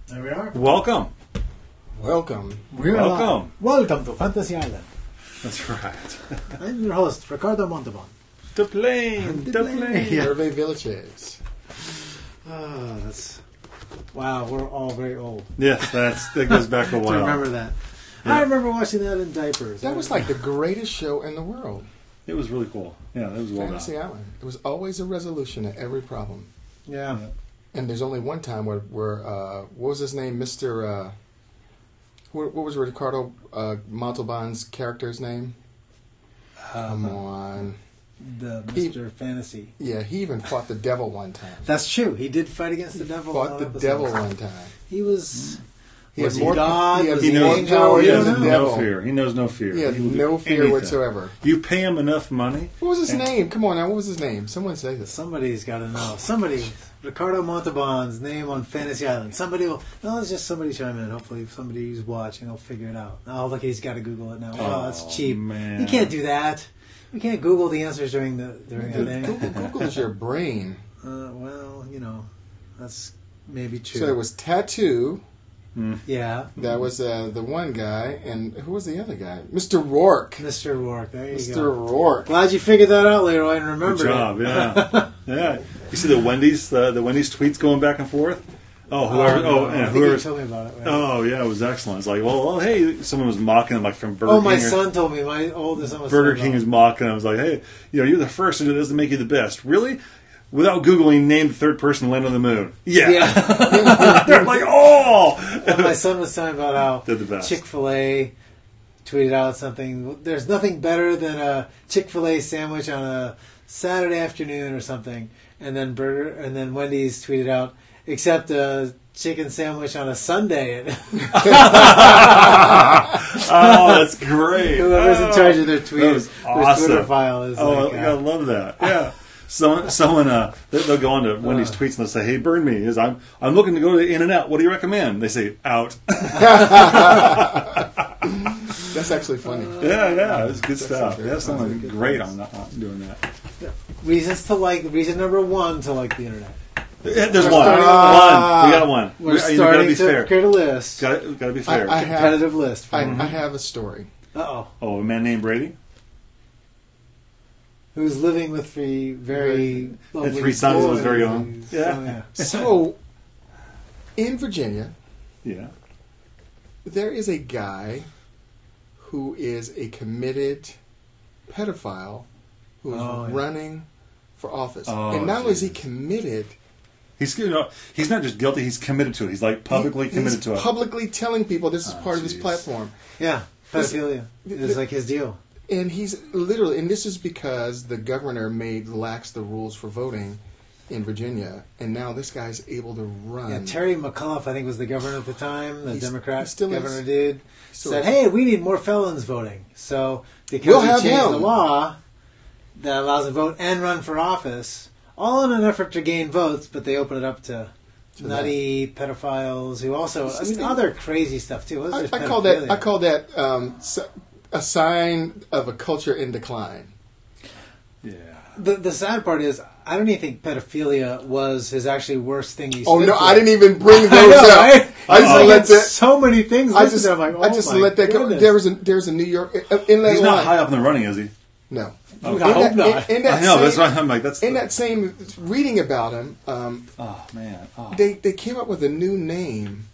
There we are. Welcome. Welcome. Welcome to Fantasy Island. That's right. I'm your host, Ricardo Montalban. The plane. Yeah. Hervé Villaches. That's... Wow, we're all very old. Yes, that goes back a To while. remember that. Yeah. I remember watching that in diapers. That was like the greatest show in the world. It was really cool. Yeah, that was well Fantasy done. Island. It was always a resolution to every problem. Yeah. And there's only one time where what was his name? Mr. What was Ricardo Montalban's character's name? Come on. The Mr. Fantasy. Yeah, he even fought the devil one time. That's true. He did fight against the devil. Fought the devil one time. He was... He Was had he more God? He had Was he more angel? power He than has the no devil. No fear. He knows no fear. He had will do no fear anything. whatsoever. You pay him enough money. What was his name? Come on now. What was his name? Someone say this. Somebody's got to know. Somebody... Ricardo Montalban's name on Fantasy Island. Somebody will... No, it's just somebody chime in. Hopefully somebody who's watching will figure it out. Oh, look, he's got to Google it now. Oh, that's cheap. Man. You can't do that. You can't Google the answers during a thing. Google is your brain. Well, you know, that's maybe true. So there was Tattoo. Yeah. That was the one guy. And who was the other guy? Mr. Rourke. Mr. Rourke. There you Mr. go. Rourke. Glad you figured that out, Leroy, and remembered Good job. it. Yeah. Yeah. You see the Wendy's tweets going back and forth. Oh, whoever. I think whoever. you told me about it. Right? Oh, yeah, it was excellent. It's like, well, hey, someone was mocking him, like from Burger King. My or- son told me. My oldest son was Burger talking King about is mocking him. I was like, hey, you're the first, and it doesn't make you the best. Really? Without Googling, name the third person to land on the moon. Yeah. They're like, oh! Well, my son was talking about how They're the best. Chick-fil-A tweeted out something. There's nothing better than a Chick-fil-A sandwich on a Saturday afternoon or something. And then Wendy's tweeted out, except a chicken sandwich on a Sunday. Oh, that's great. Whoever's in charge of their That tweets, was their awesome. Twitter file is like... I love that. Yeah. Someone they'll go on to Wendy's tweets and they'll say, "Hey, burn me. I'm looking to go to In-N-Out. What do you recommend?" They say, "Out." That's actually funny. Yeah, it's good stuff. very That's funny. someone great on doing that. Reason number one to like the internet. There's We're one. starting- We got one. We're You gotta starting be to fair. create a list. Gotta be fair. I Competitive list. I have a story. Uh-oh. Oh, a man named Brady. Who's living with three very lovely three sons of his boys. very own. So, Yeah. So, in Virginia, Yeah. there is a guy who is a committed pedophile who is Oh, yeah. running for office. Oh, and not only is he Jesus. committed, He's not just guilty. He's committed to it. He's like publicly committed he's to it. publicly telling people this is part of his jeez. platform. Yeah, pedophilia is like his deal. And he's literally, and this is because the governor made lax the rules for voting in Virginia, and now this guy's able to run. Yeah, Terry McAuliffe, I think, was the governor at the time. The He Democrat still is. governor did. Still Said, is. hey, we need more felons voting. So because We'll we have changed him. the law that allows them to vote and run for office, all in an effort to gain votes, but they open it up to nutty pedophiles who also, other crazy stuff too. It wasn't just I call that pedophilia. a sign of a culture in decline. Yeah. The sad part is, I don't even think pedophilia was his actually worst thing he Oh stood no, for. I didn't even bring those I know, up. right? I just Like, let it's that. so many things. I listed just, there. I'm like, oh I just my let that go. goodness. There's a New York inlet He's line. not high up in the running, is he? No. I hope not. In that I know. same, That's right. I'm like, that's. in that same reading about him, Oh man. Oh. they came up with a new name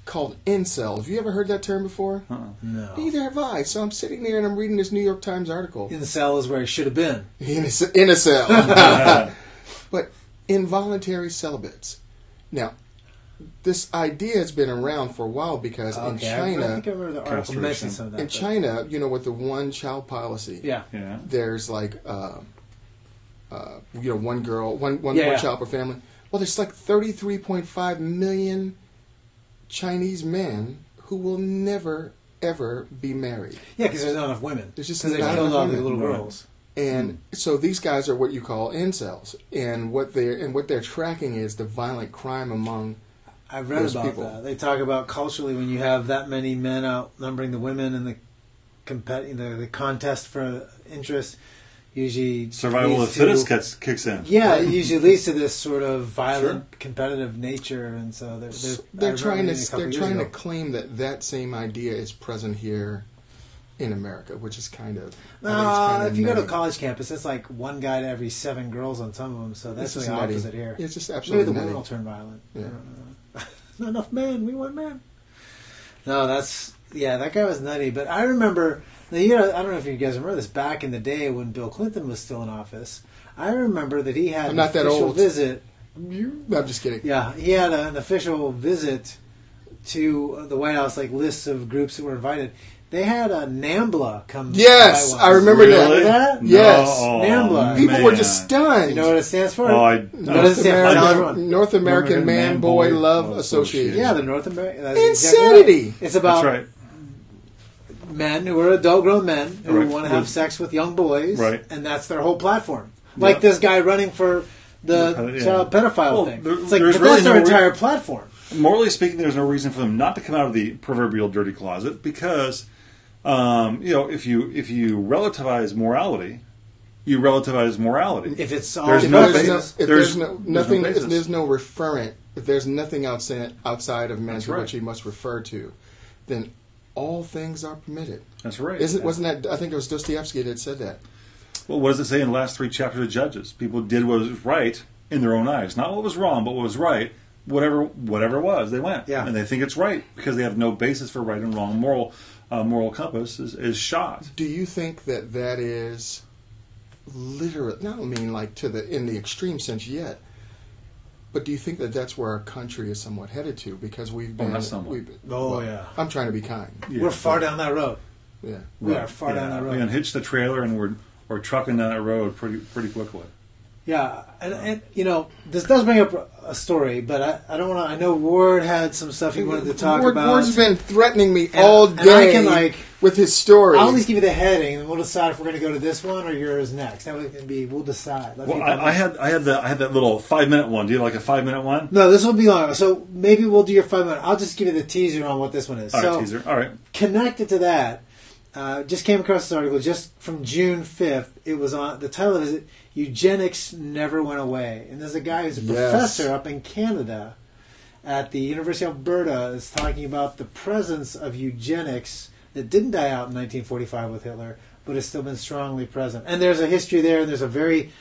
called incel. Have you ever heard that term before? No. Neither have I. So I'm sitting there and I'm reading this New York Times article. In the cell is where he should have been. In a cell. But involuntary celibates. Now, this idea has been around for a while because in I China, think I remember the article Castration. mentioning some of that. in China, with the one-child policy, Yeah. Yeah. there's like, one girl, one Yeah. child per family. Well, there's like 33.5 million Chinese men who will never ever be married. Yeah, because there's not enough women. There's just because they not killed enough all the women. little Right. girls. And so these guys are what you call incels, and what they're tracking is the violent crime among. I've read those about people. that. They talk about culturally when you have that many men outnumbering the women in the contest for interest, usually survival of leads the to- fittest kicks in. Yeah, it usually leads to this sort of violent, competitive nature, and so They're trying to they're trying to claim that same idea is present here in America, which is kind of. If you go to a college campus, it's like one guy to every 7 girls on some of them. So that's It's the just nutty. opposite here. It's just Maybe absolutely the nutty. world will turn violent. Yeah. Not enough men. We want men. No, that guy was nutty. But I remember. Now, I don't know if you guys remember this. Back in the day when Bill Clinton was still in office, I remember that he had I'm an not that official old. visit. No, I'm just kidding. Yeah, he had an official visit to the White House, like lists of groups that were invited. They had a NAMBLA come. Yes, by I once. remember Remember that. that? Yes. NAMBLA. People were just stunned. You know what it stands for? Oh, What does it stand for? Tell everyone. North American Man-Boy Love Association. Yeah, the North American. Insanity. It's about That's right. men who are adult-grown men who Right. want to have sex with young boys, Right. and that's their whole platform. Like this guy running for the child pedophile Well, thing. there- It's like there's but really that's their no entire platform. Morally speaking, there's no reason for them not to come out of the proverbial dirty closet because, if you relativize morality, you relativize morality. If it's all There's If no there's basis. if There's nothing, no if basis. there's no referent, if there's nothing outside of man That's to right. which he must refer to, then all things are permitted. That's right. Wasn't that? I think it was Dostoevsky that said that. Well, what does it say in the last 3 chapters of Judges? People did what was right in their own eyes, not what was wrong, but what was right. Whatever it was, they went, Yeah. and they think it's right because they have no basis for right and wrong. Moral compass is shot. Do you think that is literally? I don't mean like in the extreme sense yet. But do you think that that's where our country is somewhat headed to? Because we've been. not somewhat. Yeah. I'm trying to be kind. Yeah. We're far down that road. Yeah. We are far down that road. We unhitched the trailer and we're trucking down that road pretty quickly. Yeah, and this does bring up a story, but I don't want to. I know Ward had some stuff he wanted to talk about. Ward's been threatening me And- all and day I can, with his story. I'll at least give you the heading, and we'll decide if we're going to go to this one or yours next. That way, we'll decide. Well, I had that little 5-minute one. Do you like a 5-minute one? No, this will be long. So maybe we'll do your 5-minute. I'll just give you the teaser on what this one is. All right, So teaser. All right. connected to that, just came across this article just from June 5th. It was on the title is Eugenics Never Went Away, and there's a guy who's a professor up in Canada at the University of Alberta is talking about the presence of eugenics that didn't die out in 1945 with Hitler, but has still been strongly present. And there's a history there, and it's very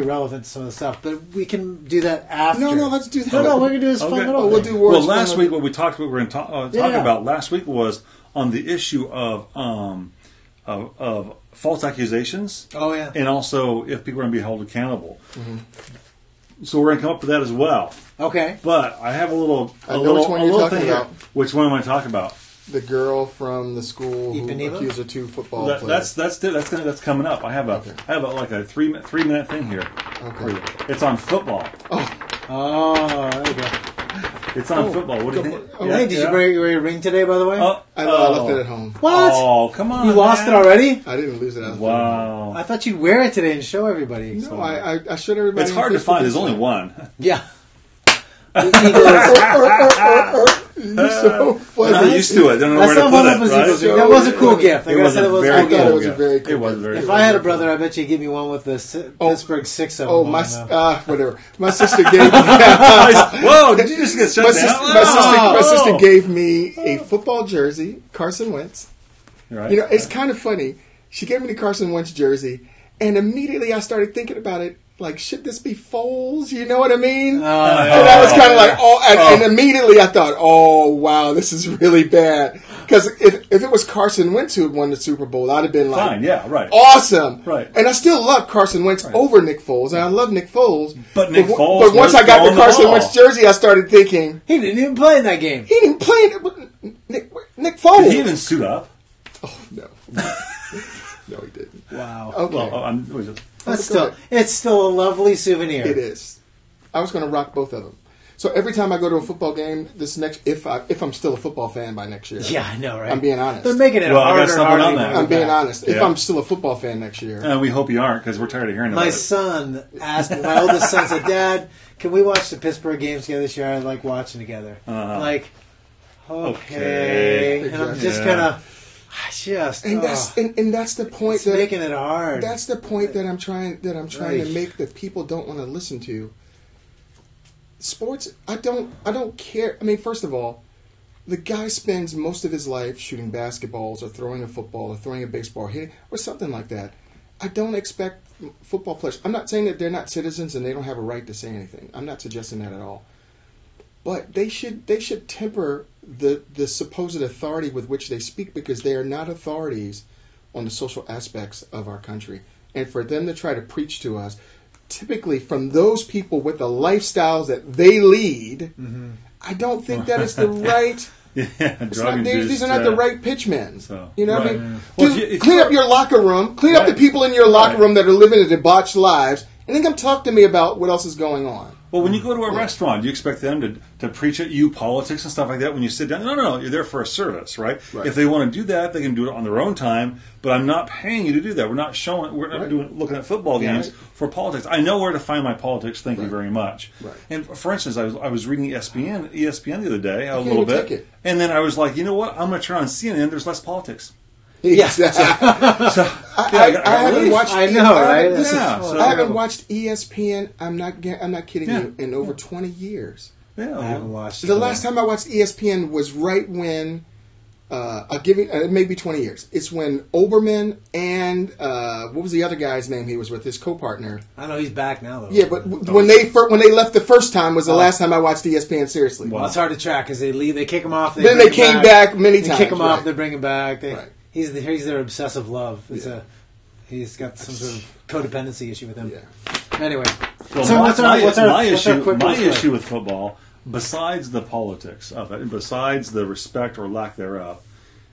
relevant to some of the stuff. But we can do that after. No, let's do that. No, we're going to do this fun Okay. little Oh, we'll thing. do Ward's Well, last fun week what we talked about, we're going to talk Yeah. about last week was on the issue of false accusations. Oh, yeah. And also if people are going to be held accountable. So we're going to come up with that as well. Okay. But I have a little which one you're talking thing here. about. Which one am I talking about? The girl from the school who Ipanema? accused her 2 football That, players. that's coming up. I have like a 3-minute thing here. Okay. It's on football. Oh, there you go. It's on football. What do you think? Hey, did you wear your ring today, by the way? I left it at home. What? Oh, come on! You lost man. it already? I didn't lose it. I left it at home. Wow. I thought you'd wear it today and show everybody. No, I showed everybody. It's on hard to Facebook find. There's yesterday. only one. Yeah. You're so funny. I'm not used to it. Don't know That's where to not put one it. of Right? us. That was a cool gift. I It gotta was say that a was a very cool I thought gift. it was a very cool It was gift. very. If I had a brother, I bet you'd give me one with the Pittsburgh 6 of Oh, them my on them. whatever. My sister gave me. Whoa! Did you just get shut down? my sister gave me a football jersey, Carson Wentz. Right. You know, it's kind of funny. She gave me the Carson Wentz jersey, and immediately I started thinking about it. Like, should this be Foles? You know what I mean? And I was kind of like, and immediately I thought, oh, wow, this is really bad. Because if it was Carson Wentz who had won the Super Bowl, I'd have been like, Fine, yeah, right. awesome. Right. And I still love Carson Wentz over Nick Foles, and I love Nick Foles. But Nick Foles But once was I got throwing the the Carson ball. Wentz jersey, I started thinking, He didn't even play in that game. he didn't play it. Nick Foles. Did he even suit up? Oh, no. No, he didn't. Wow. Okay. Well, It's still a lovely souvenir. It is. I was going to rock both of them. So every time I go to a football game, if I'm still a football fan by next year. Yeah, I know, right? I'm being honest. They're making it Well, I got harder and something harder. on to that. go I'm being back. honest. If Yeah. I'm still a football fan next year. and we hope you aren't because we're tired of hearing about My it. son asked me, my oldest son said, Dad, can we watch the Pittsburgh games together this year? I like watching together. I'm like, okay. Okay. And I'm just Exactly. kind of, And that's the point that making it hard. That's the point that I'm trying to make, that people don't want to listen to. Sports, I don't care. I mean, first of all, the guy spends most of his life shooting basketballs or throwing a football or throwing a baseball, hitting or something like that. I don't expect football players. I'm not saying that they're not citizens and they don't have a right to say anything. I'm not suggesting that at all. But they should temper the supposed authority with which they speak, because they are not authorities on the social aspects of our country. And for them to try to preach to us, typically from those people with the lifestyles that they lead, I don't think that is the right. These are not the right pitchmen. So, you know right. what I mean? Well, clean up your locker room. Clean up the people in your locker room that are living a debauched lives, and then come talk to me about what else is going on. Well, when you go to a restaurant, do you expect them to preach at you politics and stuff like that when you sit down? No. You're there for a service, right? If they want to do that, they can do it on their own time. But I'm not paying you to do that. We're not looking at football games for politics. I know where to find my politics. Thank you very much. Right. And for instance, I was reading ESPN the other day a little bit, and then I was like, you know what? I'm going to turn on CNN. There's less politics. Yes. I haven't watched. I know, right? I haven't watched ESPN. I'm not kidding you. In over 20 years. Yeah, I haven't watched. The last time I watched ESPN was right when. I'll give you maybe 20 years. It's when Oberman and what was the other guy's name he was with, his co-partner? I know he's back now though. Yeah, but when they left the first time was the last time I watched ESPN seriously. Well, it's hard to track because they leave, they kick him off. Then they came back many times. They kick him off. They bring him back. He's their obsessive love. He's got some sort of codependency issue with him. Yeah. Anyway, so what's my issue with football, besides the politics of it, and besides the respect or lack thereof,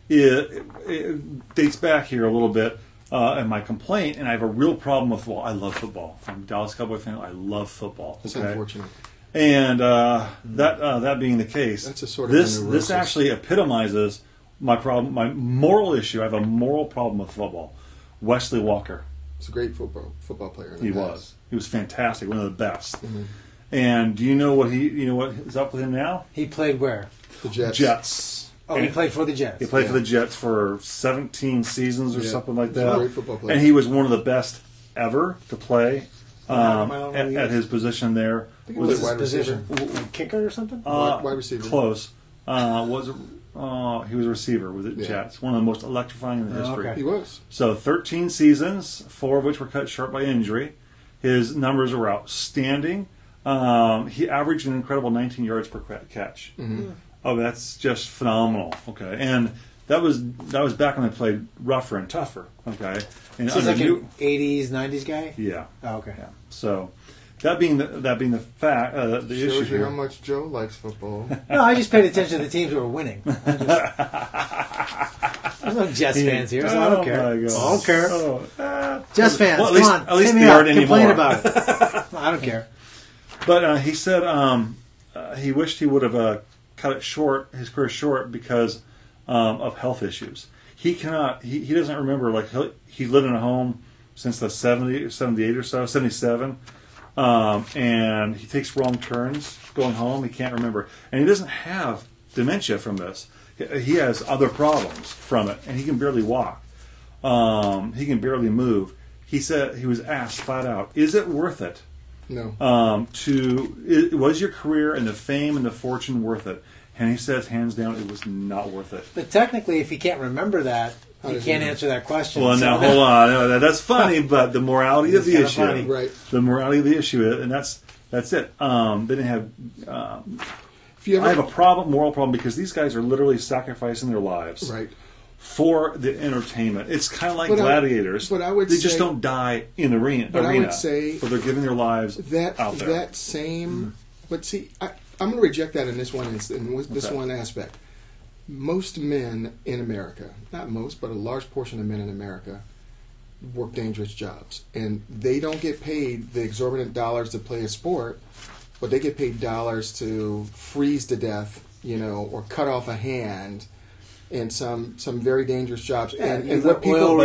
it dates back here a little bit. And my complaint, and I have a real problem with football. I love football. I'm a Dallas Cowboy fan. I love football. That's unfortunate. And that being the case, that's a sort of this actually epitomizes my problem, my moral issue. I have a moral problem with football. Wesley Walker. He's a great football player. He was fantastic, one of the best. Mm-hmm. And do you know what is up with him now? He played where? The Jets. Jets. Oh, he played for the Jets. He played for the Jets for 17 seasons or something like that. He's a great football player. And he was one of the best ever to play at his position there. I think was his wide position? Kicker or something? Wide receiver. Close. He was a receiver with the Jets. One of the most electrifying in the history. Okay. He was. So 13 seasons, 4 of which were cut short by injury. His numbers were outstanding. He averaged an incredible 19 yards per catch. Mm-hmm. Oh, that's just phenomenal. Okay, and that was back when they played rougher and tougher. Okay, and so he's like an 80s, 90s guy. Yeah. Oh, okay. Yeah. So that being the fact, the issue shows you here. how much Joe likes football. No, I just paid attention to the teams that were winning. There's no Jets fans here, so I don't care. I don't care. Jets fans, well, come on, at least hit me they up, aren't anymore. complain about it. I don't care. But he said he wished he would have cut his career short because of health issues. He cannot. He doesn't remember. Like he lived in a home since the 78 or so, 77, and he takes wrong turns going home. He can't remember, and he doesn't have dementia from this. He has other problems from it, and he can barely walk. He can barely move. He said he was asked flat out, "Is it worth it?" No. Was your career and the fame and the fortune worth it? And he says, hands down, it was not worth it. But technically, if he can't remember that, he can't answer that question. Well, now hold on. That's funny, but the morality of the issue, right? The morality of the issue, and that's it. They didn't have. I have a moral problem, because these guys are literally sacrificing their lives, right, for the entertainment. It's kind of like gladiators. But I would they say, just don't die in the arena. But I would say, but they're giving their lives out there. That same. But see, I'm going to reject that in this one one aspect. Most men in America, not most, but a large portion of men in America, work dangerous jobs, and they don't get paid the exorbitant dollars to play a sport, but they get paid dollars to freeze to death, or cut off a hand. And some very dangerous jobs, and what people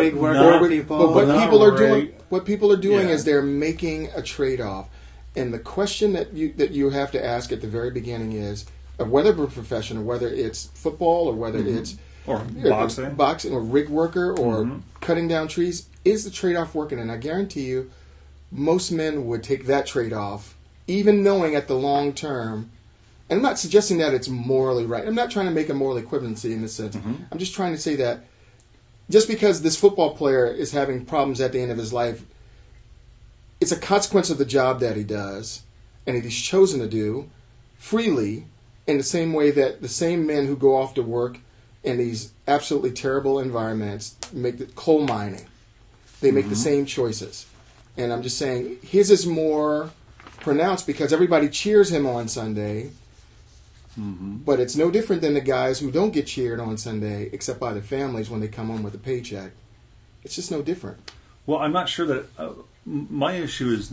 are doing is they're making a trade-off. And the question that you have to ask at the very beginning is, whether we're a profession, or whether it's football, or whether it's or boxing, or rig worker, or cutting down trees. Is the trade-off working? And I guarantee you, most men would take that trade-off, even knowing at the long term. And I'm not suggesting that it's morally right. I'm not trying to make a moral equivalency in this sense. I'm just trying to say that just because this football player is having problems at the end of his life, it's a consequence of the job that he does and that he's chosen to do freely, in the same way that the same men who go off to work in these absolutely terrible environments make the coal mining. They make the same choices. And I'm just saying his is more pronounced because everybody cheers him on Sunday. But it's no different than the guys who don't get cheered on Sunday, except by their families when they come home with a paycheck. It's just no different. Well, I'm not sure that my issue is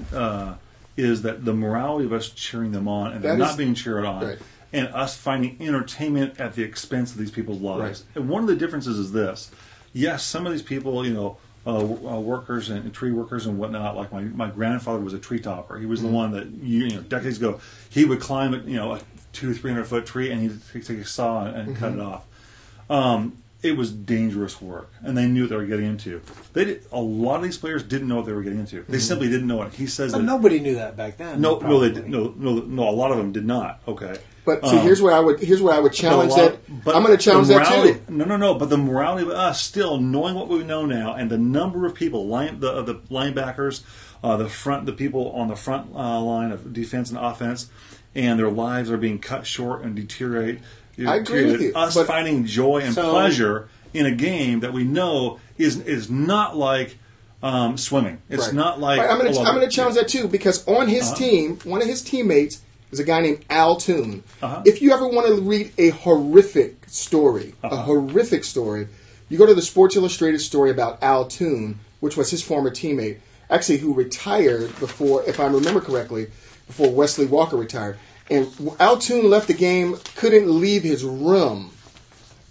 that the morality of us cheering them on and they're not being cheered on, and us finding entertainment at the expense of these people's lives. And one of the differences is this: yes, some of these people, workers and tree workers and whatnot. Like my grandfather was a tree topper. He was the one that decades ago he would climb a 200-300 foot tree and he'd take a saw and cut it off. It was dangerous work, and they knew what they were getting into. A lot of these players didn't know what they were getting into. They simply didn't know it. He says that nobody knew that back then. No, they didn't. No. A lot of them did not. Okay, but see, here's where I would challenge that. I'm going to challenge that too. No. But the morality of us still knowing what we know now, and the number of people, the linebackers, the people on the front line of defense and offense, and their lives are being cut short and deteriorate. I agree with you. Us finding joy and pleasure in a game that we know is not like swimming. It's not like... I'm going to challenge that too, because on his team, one of his teammates is a guy named Al Toon. If you ever want to read a horrific story, you go to the Sports Illustrated story about Al Toon, which was his former teammate, actually who retired before, if I remember correctly, before Wesley Walker retired. And Al Toon left the game, couldn't leave his room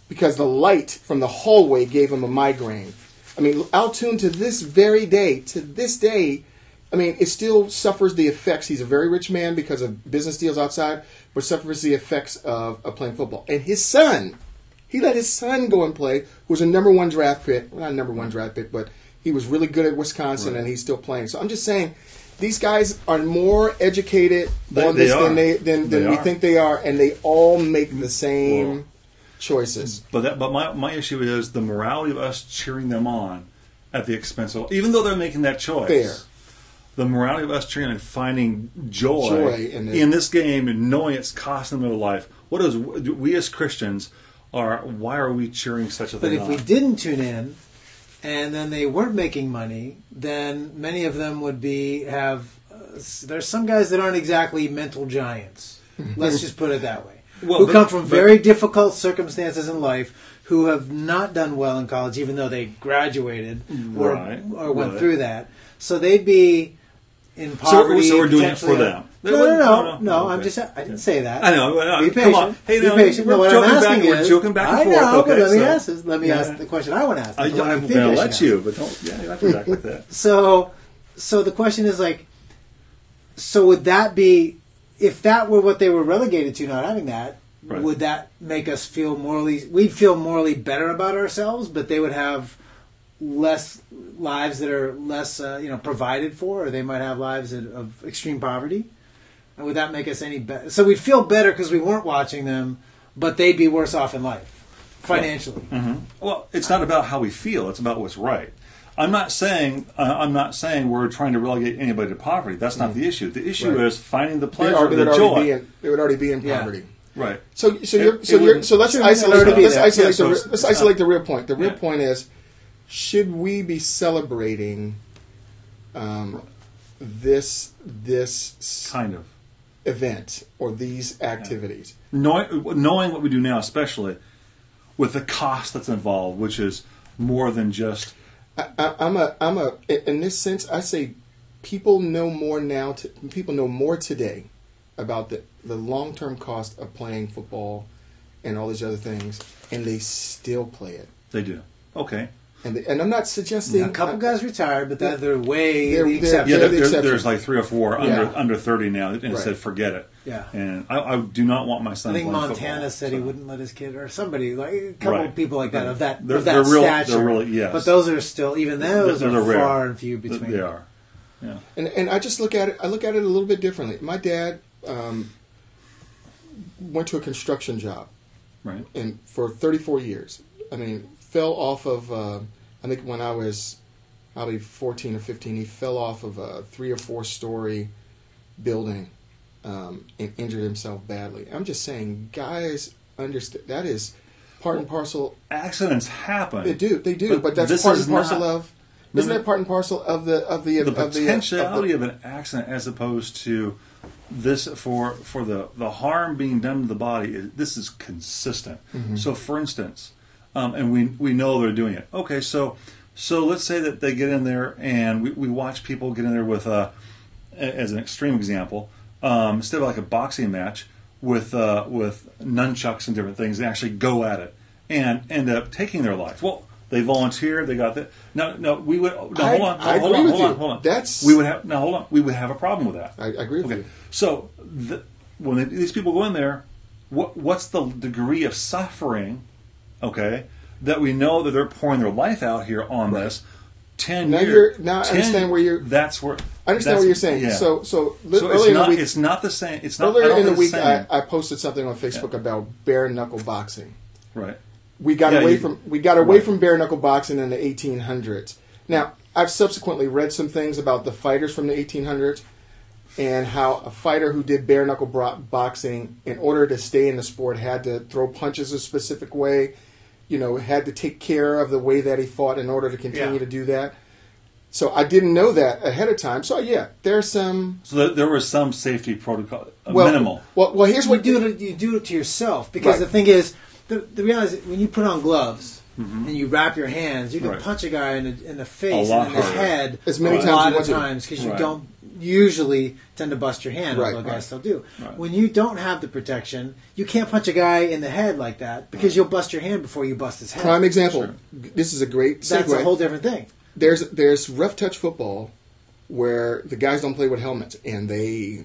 because the light from the hallway gave him a migraine. I mean, Al Toon to this day, I mean, it still suffers the effects. He's a very rich man because of business deals outside, but suffers the effects of playing football. And his son, he let his son go and play, who was a number one draft pick. Well, not a number one draft pick, but he was really good at Wisconsin, and he's still playing. So I'm just saying, these guys are more educated on this than we think they are, and they all make the same choices. But my issue is the morality of us cheering them on at the expense of, even though they're making that choice. Fair. The morality of us cheering and finding joy in this game and knowing it's costing them their life. What is we as Christians are? Why are we cheering such a thing? But if we didn't tune in, and then they weren't making money, then many of them would have. There's some guys that aren't exactly mental giants. Let's just put it that way. Who come from very difficult circumstances in life, who have not done well in college, even though they graduated or went through that. So they'd be in poverty. So we're doing it for them. No. I'm just. I didn't say that. I know. Be patient. Come on. Hey, be patient. No, what I'm asking we're joking back and forth. I know, okay, but let me ask the question I want to ask. I'm going to let you, but don't. Yeah, you have to act like that. So the question is like, so would that be, if that were what they were relegated to, not having that, would that make us feel morally? We'd feel morally better about ourselves, but they would have less lives that are less provided for, or they might have lives of extreme poverty. And would that make us any better? So we'd feel better because we weren't watching them, but they'd be worse off in life financially. Well, it's not about how we feel; it's about what's right. I'm not saying we're trying to relegate anybody to poverty. That's not the issue. The issue is finding the pleasure, the joy. They would already be in poverty. Right. So let's isolate the real point. The real point is, should we be celebrating this kind of event or these activities? Knowing what we do now, especially with the cost that's involved, which is more than just. In this sense, I say people know more now. People know more today about the long-term cost of playing football and all these other things, and they still play it. They do. Okay. And I'm not suggesting a couple guys retired, but they're way the exception. exception. There's like 3 or 4 under 30 now, and said forget it. Yeah. And I do not want my son. I think playing Montana football, said he wouldn't let his kid, or somebody, like a couple of people like that of that They're stature. They're really, yes. But those are still, even those They're are rare. far and few between. They are. Yeah. And I just look at it. I look at it a little bit differently. My dad went to a construction job, Right. and for 34 years. I mean, fell off of. I think when I was probably 14 or 15, he fell off of a 3 or 4 story building and injured himself badly. I'm just saying, guys, understand that is part and parcel. Accidents happen. They do, but that's part and parcel of. Isn't that part and parcel of the potentiality of an accident as opposed to this for the harm being done to the body? This is consistent. Mm-hmm. So, for instance, and we know they're doing it. Okay, so let's say that they get in there and we watch people get in there with as an extreme example, instead of like a boxing match with nunchucks and different things, they actually go at it and end up taking their life. Well, they volunteer. They got that. No. We would. No, hold on. Hold on. We would have a problem with that. I agree with you. So when these people go in there, what's the degree of suffering? Okay, that we know that they're pouring their life out here on this. 10 years. I understand where you're. That's where. I understand what you're saying. Yeah. So earlier in the week, it's not the same. It's not. Earlier in the week, I posted something on Facebook about bare knuckle boxing. Right. We got away from bare knuckle boxing in the 1800s. Now, I've subsequently read some things about the fighters from the 1800s and how a fighter who did bare knuckle boxing, in order to stay in the sport, had to throw punches a specific way. Had to take care of the way that he fought in order to continue to do that. So I didn't know that ahead of time. So yeah, there's some. So there was some safety protocol, minimal. Well, here's what you do it to yourself, because the thing is, the reality is when you put on gloves and you wrap your hands, you can punch a guy in the face and in the head as many times a lot of times, because you don't usually tend to bust your hand, although guys still do. Right. When you don't have the protection, you can't punch a guy in the head like that, because you'll bust your hand before you bust his head. Prime example. Sure. This is a great segue. That's a whole different thing. There's rough touch football where the guys don't play with helmets and they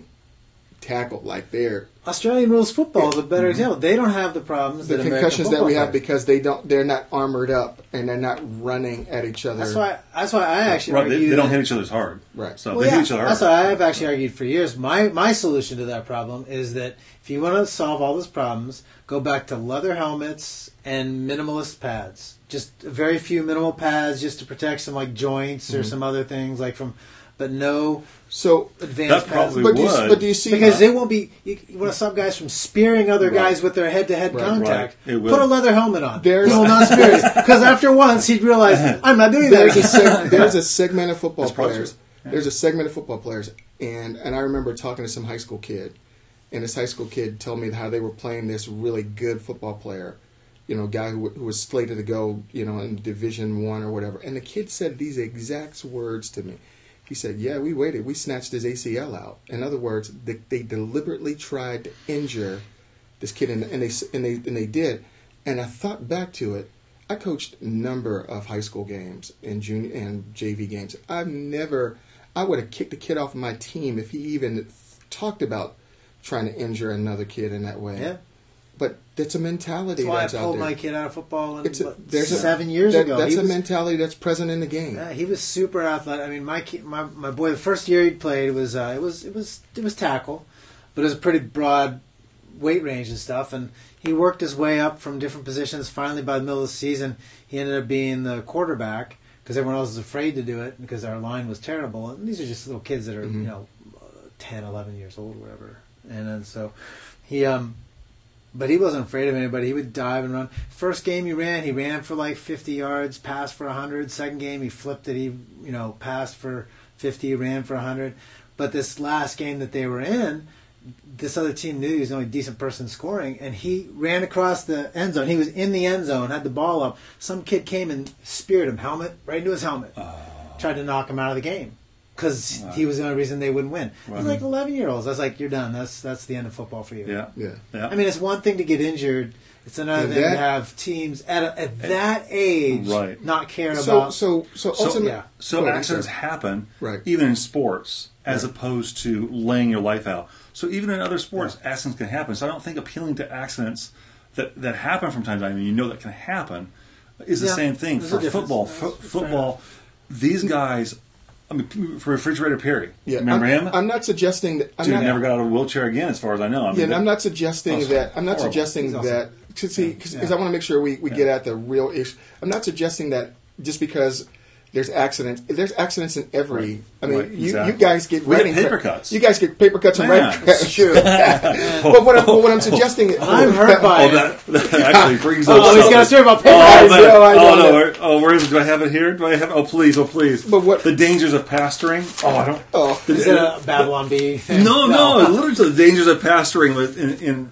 tackle like they're. Australian rules football is a better example. They don't have the problems the that concussions that we have because they're not armored up and they're not running at each other. That's why I actually argue they don't hit each other as hard. Right. So they hit each other hard. That's why I've actually argued for years. My solution to that problem is that if you want to solve all those problems, go back to leather helmets and minimalist pads. Just very few minimal pads just to protect some like joints or some other things but no advanced pads. But do you see? Because it won't be. You want to stop guys from spearing other guys with their head-to-head contact. Right. Put a leather helmet on. He will not spear it. Because after once, he'd realize, I'm not doing that. There's a segment of football players. There's a segment of football players, and I remember talking to some high school kid, and this high school kid told me how they were playing this really good football player, guy who was slated to go, in Division I or whatever. And the kid said these exact words to me. He said, "Yeah, we waited. We snatched his ACL out." In other words, they deliberately tried to injure this kid, and they did. And I thought back to it. I coached a number of high school games and junior and JV games. I would have kicked the kid off of my team if he even talked about trying to injure another kid in that way. Yeah. But that's a mentality that's why that's I pulled out there. my kid out of football 7 years ago. That's a mentality that's present in the game. Yeah, he was super athletic. I mean, my boy, the first year he played was it was tackle, but it was a pretty broad weight range and stuff. And he worked his way up from different positions. Finally, by the middle of the season, he ended up being the quarterback because everyone else was afraid to do it because our line was terrible. And these are just little kids that are 10, 11 years old, or whatever. And then so he. But he wasn't afraid of anybody. He would dive and run. First game he ran for like 50 yards, passed for 100. Second game he flipped it. He passed for 50, ran for 100. But this last game that they were in, this other team knew he was the only decent person scoring, and he ran across the end zone. He was in the end zone, had the ball up. Some kid came and speared him, helmet right into his helmet. Tried to knock him out of the game. because he was the only reason they wouldn't win. It was like 11-year-olds. I was like, you're done. That's the end of football for you. Yeah. I mean, it's one thing to get injured. It's another thing to have teams at that age not care about. So ultimately, accidents happen, even in sports, as opposed to laying your life out. So even in other sports, accidents can happen. So I don't think appealing to accidents that happen from time to time, and that can happen, is the same thing for football. Football, these guys. I mean, for Refrigerator Perry. Remember him? I'm not suggesting that. Never got out of a wheelchair again, as far as I know. And I'm not suggesting that. I'm not suggesting that. Because I want to make sure we get at the real issue. I'm not suggesting that just because there's accidents. There's accidents in every. I mean, you guys get paper cuts. You guys get paper cuts and writing cuts. Sure. But what I'm suggesting. I'm hurt by it. That actually brings up. He's got a story about paper cuts. Where is it? Do I have it here? Do I have? Oh, please. But what? The dangers of pastoring. I don't. Is it a Babylon Bee thing? No. Literally, the dangers of pastoring in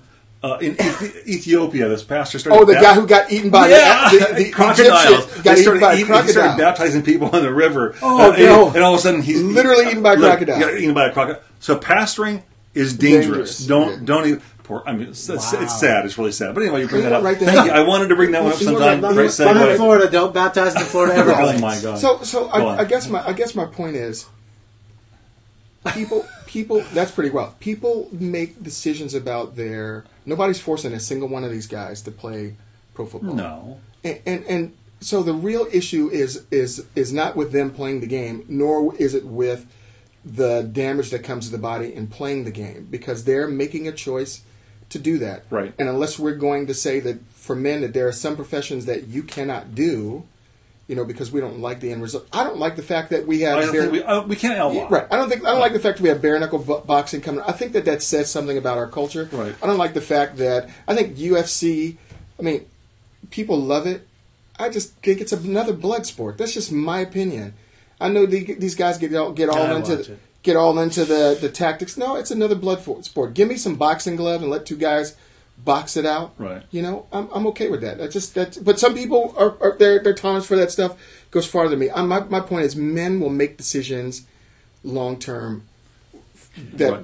Ethiopia, this pastor started. The guy who got eaten by the crocodiles. Got eaten by a crocodile. He started baptizing people in the river. And all of a sudden, he's literally eaten by a crocodile. Got eaten by a crocodile. So pastoring is dangerous. Don't even. I mean, it's sad. It's really sad. But anyway, you bring that up. Thank you. I wanted to bring that one up sometime. Great segue. I'm in Florida. Don't baptize in the Florida Everglades. Oh my God. So I guess my point is, people. That's pretty well. People make decisions about nobody's forcing a single one of these guys to play pro football. No. And so the real issue is not with them playing the game, nor is it with the damage that comes to the body in playing the game, because they're making a choice to do that. Right. And unless we're going to say that for men that there are some professions that you cannot do, because we don't like the end result. I don't like the fact that we have. We can't outlaw. Right. I don't like the fact that we have bare knuckle boxing coming. I think that says something about our culture. Right. I don't like the fact that I think UFC. I mean, people love it. I just think it's another blood sport. That's just my opinion. I know these guys get all into the tactics. No, it's another blood sport. Give me some boxing glove and let two guys box it out. Right. I'm okay with that. But some people are their tolerance for that stuff goes farther than me. My point is, men will make decisions long term.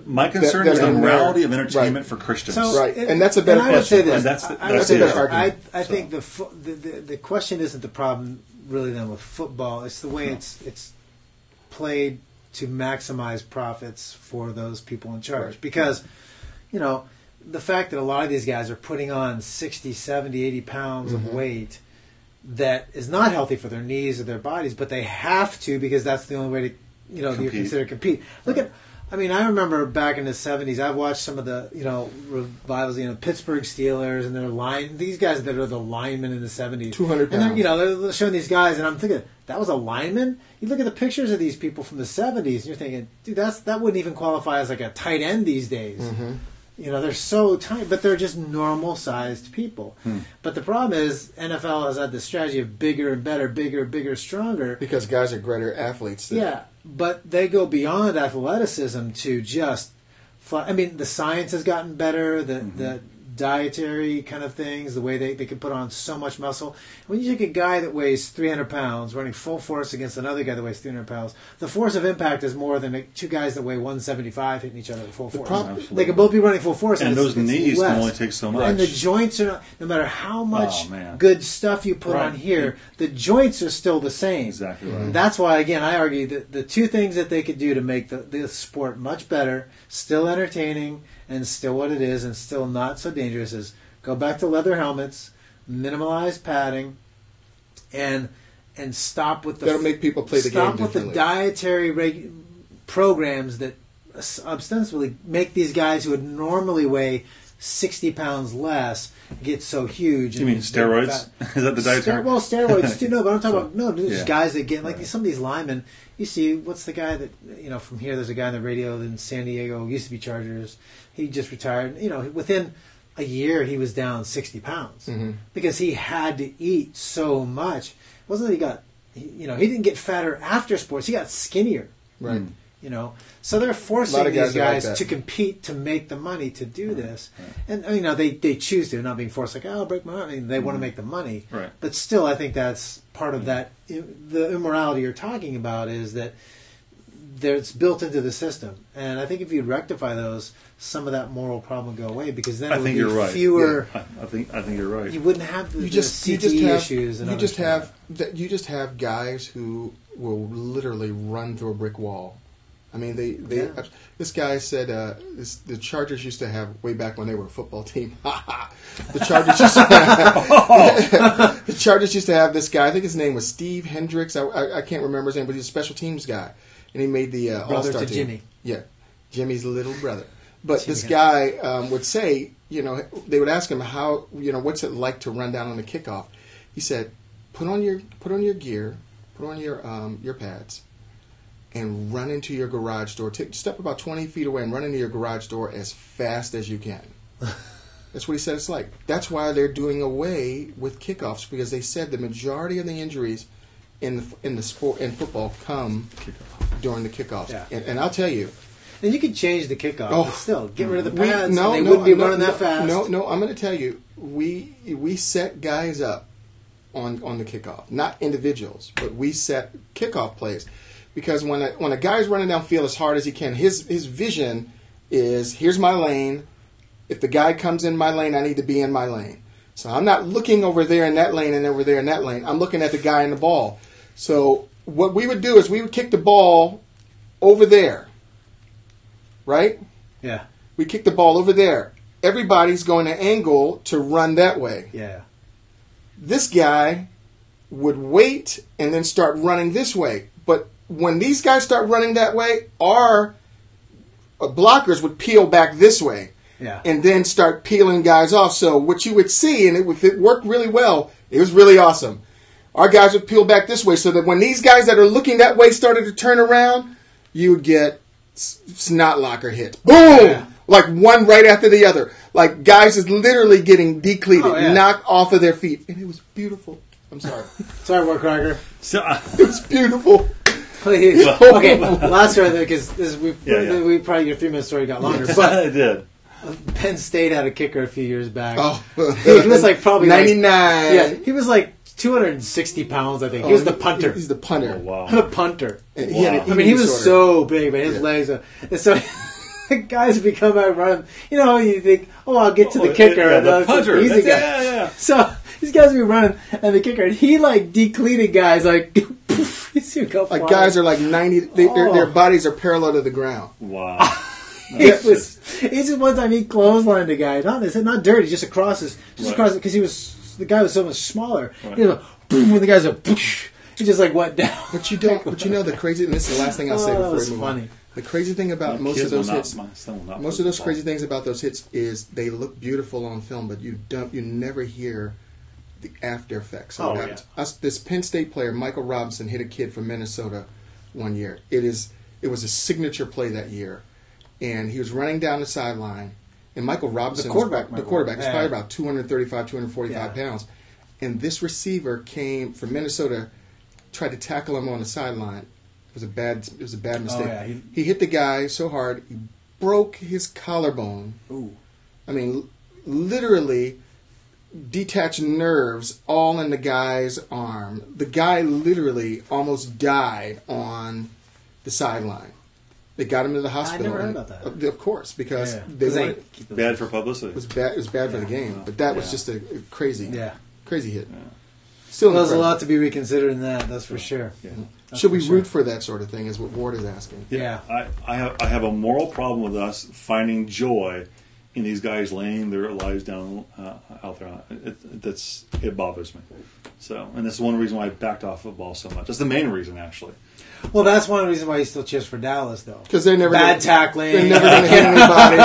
My concern is the morality of entertainment for Christians. And that's a better question. I would say this. I think the question isn't the problem really then with football. It's the way it's played to maximize profits for those people in charge. Because, the fact that a lot of these guys are putting on 60, 70, 80 pounds of weight that is not healthy for their knees or their bodies, but they have to because that's the only way to, you consider compete. I remember back in the 70s, I watched some of the, revivals, Pittsburgh Steelers and these guys that are the linemen in the 70s. 200 pounds. And then, they're showing these guys, and I'm thinking, that was a lineman? You look at the pictures of these people from the 70s, and you're thinking, dude, that wouldn't even qualify as like a tight end these days. Mm-hmm. They're so tiny, but they're just normal-sized people. But the problem is, NFL has had this strategy of bigger and better, bigger, stronger. Because guys are greater athletes. But they go beyond athleticism to just fly. The science has gotten better, the dietary kind of things, the way they can put on so much muscle. When you take a guy that weighs 300 pounds running full force against another guy that weighs 300 pounds, the force of impact is more than two guys that weigh 175 hitting each other at full force. They can both be running full force. And those knees can only take so much. And the joints are not, no matter how much good stuff you put on here, the joints are still the same. Exactly right. And that's why, again, I argue that the two things that they could do to make the sport much better, still entertaining, and still what it is, and still not so dangerous, is go back to leather helmets, minimalize padding, and stop with the that'll make people play the game differently. Stop with the dietary programs that ostensibly make these guys who would normally weigh 60 pounds less get so huge. You mean steroids? Is that the dietary? Steroids too. No, but I'm talking about just guys that get some of these linemen. You see, what's the guy that from here? There's a guy on the radio in San Diego, used to be Chargers. He just retired. Within a year he was down 60 pounds because he had to eat so much. It wasn't that he didn't get fatter after sports. He got skinnier. Right. So they're forcing these guys to compete to make the money to do this. And they choose to, not being forced like, I'll break my arm. They want to make the money. Right. But still, I think that's part of that. The immorality you're talking about is that it's built into the system. And I think if you rectify those, some of that moral problem would go away, because then I it would think be you're right. fewer. Yeah. I think you're right. You wouldn't have the CTE issues. And you just have guys who will literally run through a brick wall. I mean, this guy said the Chargers used to have, way back when they were a football team. The Chargers used to have this guy. I think his name was Steve Hendricks. I can't remember his name, but he's a special teams guy, and he made the All-Star team. Jimmy. Yeah, Jimmy's little brother. But this guy would say, they would ask him how, what's it like to run down on the kickoff. He said, put on your gear, put on your pads, and run into your garage door. Step about 20 feet away and run into your garage door as fast as you can. That's what he said it's like. That's why they're doing away with kickoffs, because they said the majority of the injuries in football come during the kickoffs. Yeah. And I'll tell you. And you could change the kickoff, but still, get rid of the pads. They wouldn't be running that fast. No, I'm going to tell you. We set guys up on the kickoff. Not individuals, but we set kickoff plays. Because when a guy's running downfield as hard as he can, his vision is, here's my lane. If the guy comes in my lane, I need to be in my lane. So I'm not looking over there in that lane and over there in that lane. I'm looking at the guy in the ball. So what we would do is we would kick the ball over there. Right? Yeah. We kick the ball over there. Everybody's going to angle to run that way. Yeah. This guy would wait and then start running this way. But when these guys start running that way, our blockers would peel back this way. Yeah. And then start peeling guys off. So what you would see, and if it worked really well, it was really awesome. Our guys would peel back this way, so that when these guys that are looking that way started to turn around, you would get snot locker hits. Boom! Yeah. Like one right after the other. Like guys is literally getting decleated, knocked off of their feet. And it was beautiful. I'm sorry. Sorry, Warcracker. It was beautiful. Please. Okay, last story, because we probably, your 3-minute story got longer. But it did. Penn State had a kicker a few years back. Oh. He was like probably 99. He was like 260 pounds, I think. He was the punter. He's the punter. Oh, wow. The punter. And he was so big, but his legs. And so guys would be coming out running. You know, you think, I'll get to the kicker. Yeah, the punter. Easy guy. Yeah. So these guys would be running, and the kicker, and he decleated guys poof, you see him go flying. Guys are 90. Their bodies are parallel to the ground. Wow. It's just one time he clotheslined a guy. Not dirty, just across because the guy was so much smaller. Right. He was when the guy's he just went down. But you the crazy, and this is the last thing I'll say before we move funny. on. The crazy thing about most of those hits, crazy things about those hits is they look beautiful on film, but you never hear the after effects. This Penn State player, Michael Robinson, hit a kid from Minnesota one year. It was a signature play that year. And he was running down the sideline, and Michael Robinson, the quarterback was probably about 235, 245 pounds. And this receiver came from Minnesota, tried to tackle him on the sideline. It was a bad mistake. Oh, yeah. He hit the guy so hard, he broke his collarbone. Ooh. I mean, literally detached nerves all in the guy's arm. The guy literally almost died on the sideline. They got him to the hospital. I never heard about that. Of course, because they wanted, bad for publicity. It was bad for the game, but that was just a crazy hit. Yeah. Still, there's a lot to be reconsidered in that. That's for sure. Yeah. Should we root for that sort of thing? Is what Ward is asking. Yeah. I have a moral problem with us finding joy in these guys laying their lives down out there. It bothers me. So, and this is one reason why I backed off football so much. That's the main reason, actually. Well, that's one reason why he still cheers for Dallas, though. Because they're never tackling. They're never going to hit anybody.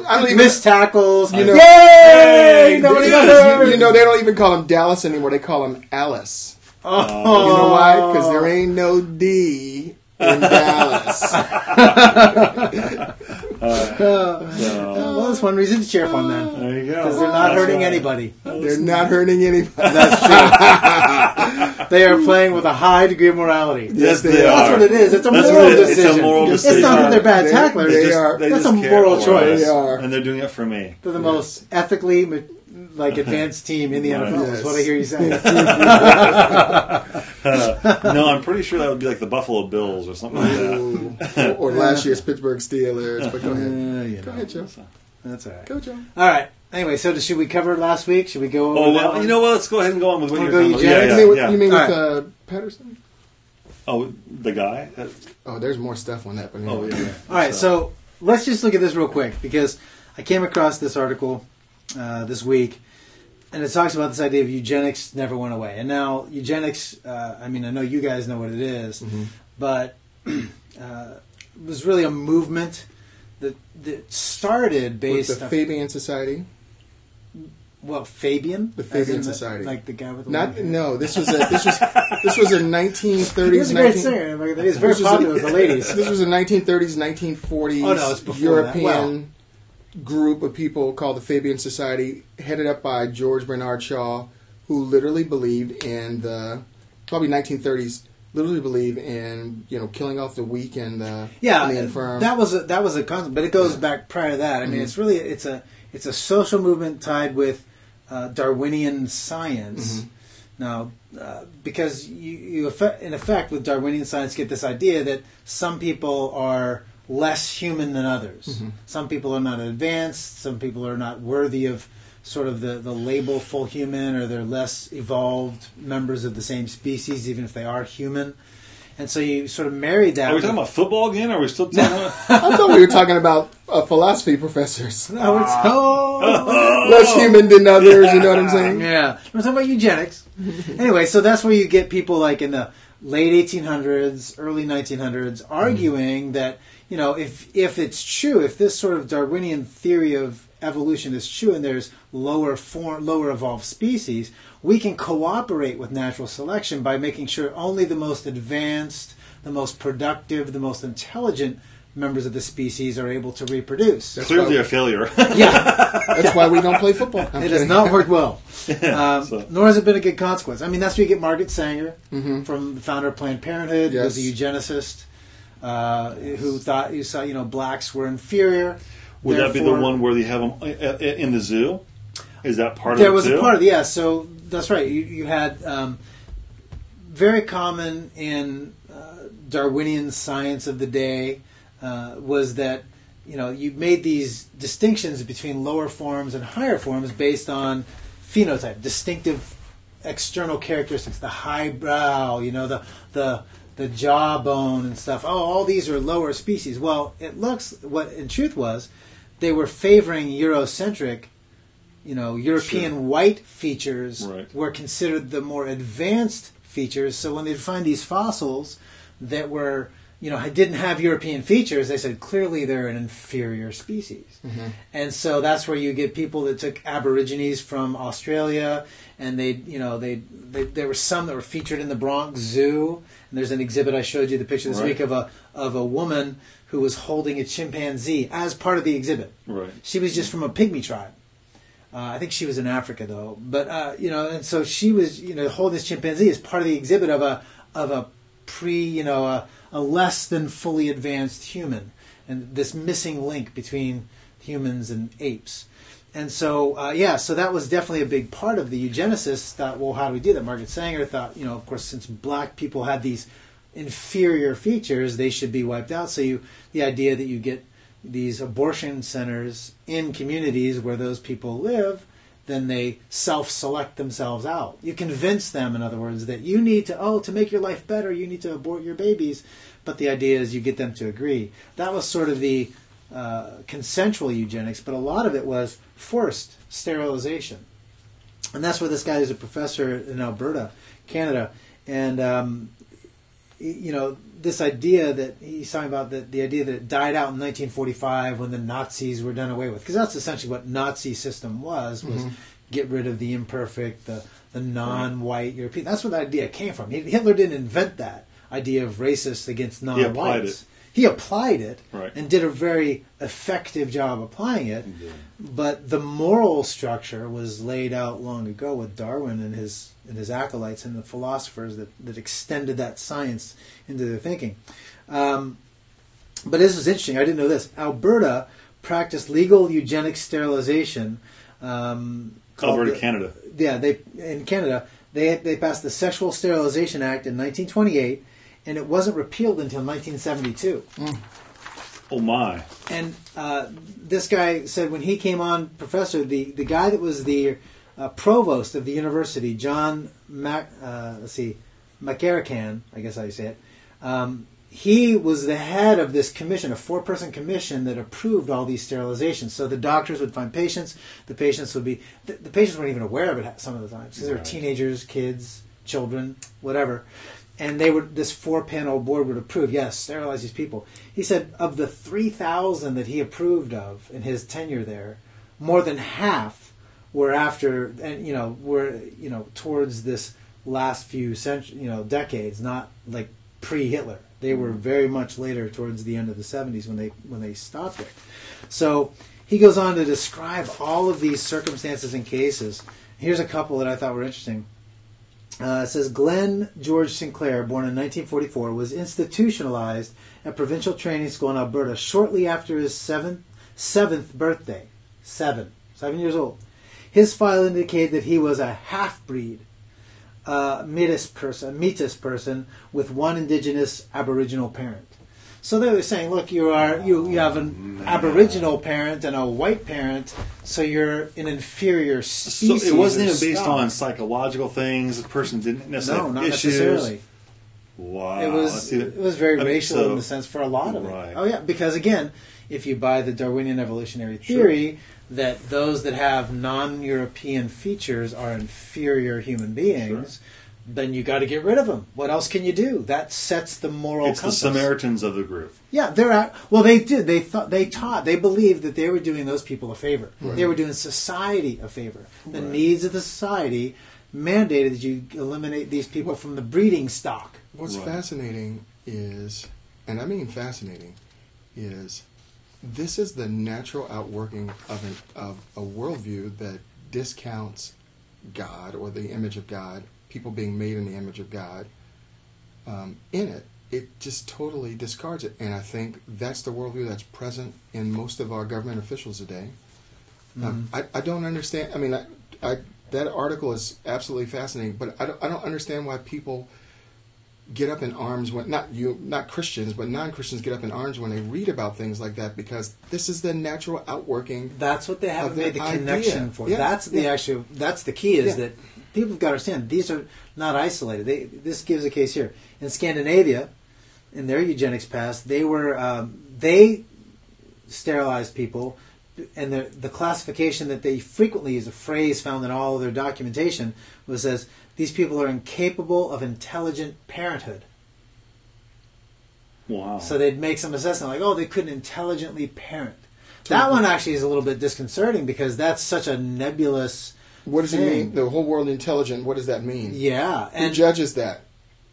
I don't even missed tackles. Yay! They don't even call him Dallas anymore. They call him Alice. Oh. You know why? Because there ain't no D in Dallas. Well, that's one reason to cheer for them, then. There you go. Because they're not hurting anybody. They're not hurting anybody. That's true. They are playing with a high degree of morality. Yes, they are. That's what it is. It's a moral decision. It's a moral decision. It's not that they're bad tacklers. They are. That's a moral choice. They are. And they're doing it for me. They're the most ethically like advanced team in the NFL. Yes. Is what I hear you saying. No, I'm pretty sure that would be like the Buffalo Bills or something like that. or last year's Pittsburgh Steelers. But go ahead. Go ahead, Joe. That's all right. Go, Joe. All right. Anyway, so should we cover last week? Should we go over that one? You know what? Let's go ahead and go on with what Wanna you're go talking about. Eugenics? You mean with All Patterson? Oh, the guy? Oh, there's more stuff on that. But Oh, yeah. All right, so let's just look at this real quick because I came across this article this week, and it talks about this idea of eugenics never went away. And now eugenics, I know you guys know what it is, but it was really a movement that started based with the on Fabian Society. Well, Fabian, the Fabian Society, like the guy with the This was a 1930s. He's a great singer. He's very popular with the ladies. This was a 1930s, 1940s it's before European group of people called the Fabian Society, headed up by George Bernard Shaw, who literally believed in probably 1930s. Literally believe in killing off the weak and the infirm. That was a concept, but it goes back prior to that. I mean, it's really it's a social movement tied with Darwinian science. Now, because you in effect with Darwinian science get this idea that some people are less human than others. Some people are not advanced. Some people are not worthy of sort of the label full human, or they're less evolved members of the same species, even if they are human. And so you sort of married that. Are we talking about football again? Or are we still talking about... I thought we were talking about philosophy professors. No, it's less human than others, you know what I'm saying? Yeah. We're talking about eugenics. Anyway, so that's where you get people like in the late 1800s, early 1900s, arguing that, if it's true, if this sort of Darwinian theory of evolution is true and there's lower evolved species, we can cooperate with natural selection by making sure only the most advanced, the most productive, the most intelligent members of the species are able to reproduce. That's clearly a failure. Yeah. That's why we don't play football. It has not worked well. Nor has it been a good consequence. I mean, that's where you get Margaret Sanger, from the founder of Planned Parenthood, who was a eugenicist, who thought blacks were inferior. Would that be the one where they have them in the zoo? Is that part of it? There was a part of it, so that's right. You had very common in Darwinian science of the day was that you made these distinctions between lower forms and higher forms based on phenotype, distinctive external characteristics, the high brow, the jawbone and stuff. Oh, all these are lower species. Well, it looks what in truth was they were favoring Eurocentric. European white features were considered the more advanced features. So when they'd find these fossils that were, didn't have European features, they said clearly they're an inferior species. And so that's where you get people that took Aborigines from Australia, and there were some that were featured in the Bronx Zoo. And there's an exhibit I showed you the picture this week of a woman who was holding a chimpanzee as part of the exhibit. Right. She was just from a pygmy tribe. I think she was in Africa though, but and so she was holding this chimpanzee as part of the exhibit of a a less than fully advanced human, and this missing link between humans and apes. And so so that was definitely a big part of the eugenicists thought, well, how do we do that? Margaret Sanger thought, of course, since black people had these inferior features, they should be wiped out. So the idea that you get these abortion centers in communities where those people live, then they self-select themselves out. You convince them, in other words, that you need to make your life better, you need to abort your babies. But the idea is you get them to agree. That was sort of the consensual eugenics, but a lot of it was forced sterilization. And that's where this guy is a professor in Alberta, Canada. And, this idea that he's talking about, the idea that it died out in 1945 when the Nazis were done away with. Because that's essentially what Nazi system was get rid of the imperfect, the non-white European. That's where that idea came from. Hitler didn't invent that idea of racist against non-whites. He applied it and did a very effective job applying it. Yeah. But the moral structure was laid out long ago with Darwin and his acolytes and the philosophers that extended that science into their thinking. But this is interesting. I didn't know this. Alberta practiced legal eugenic sterilization Over to Canada. Yeah, in Canada they passed the Sexual Sterilization Act in 1928, and it wasn't repealed until 1972. Oh my! And this guy said when he came on, Professor, the guy that was the provost of the university, John McCarrican, I guess how you say it. He was the head of this commission, a 4-person commission that approved all these sterilizations. So the doctors would find patients. The patients would be the patients weren't even aware of it some of the times because they were teenagers, kids, children, whatever. And this 4-panel board would approve, yes, sterilize these people. He said of the 3,000 that he approved of in his tenure there, more than half were after, and were towards this last few decades, not like pre-Hitler. They were very much later, towards the end of the 70s, when they stopped it. So he goes on to describe all of these circumstances and cases. Here's a couple that I thought were interesting. It says Glenn George Sinclair, born in 1944, was institutionalized at Provincial Training School in Alberta shortly after his seventh birthday. 7 years old. His file indicated that he was a half-breed. Metis person with one indigenous Aboriginal parent. So they were saying, look, you have an Aboriginal parent and a white parent, so you're an inferior species. So it wasn't even based on psychological things. The person didn't necessarily have not issues. necessarily. Wow, it was very racial in the sense for a lot of it. Oh yeah, because again, if you buy the Darwinian evolutionary theory, that those that have non-European features are inferior human beings, then you got to get rid of them. What else can you do? That sets the moral compass. It's the Samaritans of the group. Yeah, they did. They believed that they were doing those people a favor. Right. They were doing society a favor. The needs of the society mandated that you eliminate these people from the breeding stock. What's fascinating is, and I mean fascinating, is this is the natural outworking of a worldview that discounts God or the image of God, people being made in the image of God. In it just totally discards it, and I think that's the worldview that's present in most of our government officials today. I don't understand. I mean, that article is absolutely fascinating, but I don't understand why people get up in arms when not Christians, but non-Christians get up in arms when they read about things like that, because this is the natural outworking. That's what they haven't made the connection idea. for. Yeah. That's the key is that people have got to understand these are not isolated. This gives a case here in Scandinavia, in their eugenics past, they sterilized people, and the classification that they frequently use, a phrase found in all of their documentation, was as these people are incapable of intelligent parenthood. Wow. So they'd make some assessment like, they couldn't intelligently parent. That one actually is a little bit disconcerting because that's such a nebulous What does it mean? The whole world intelligent, what does that mean? Yeah. Who judges that?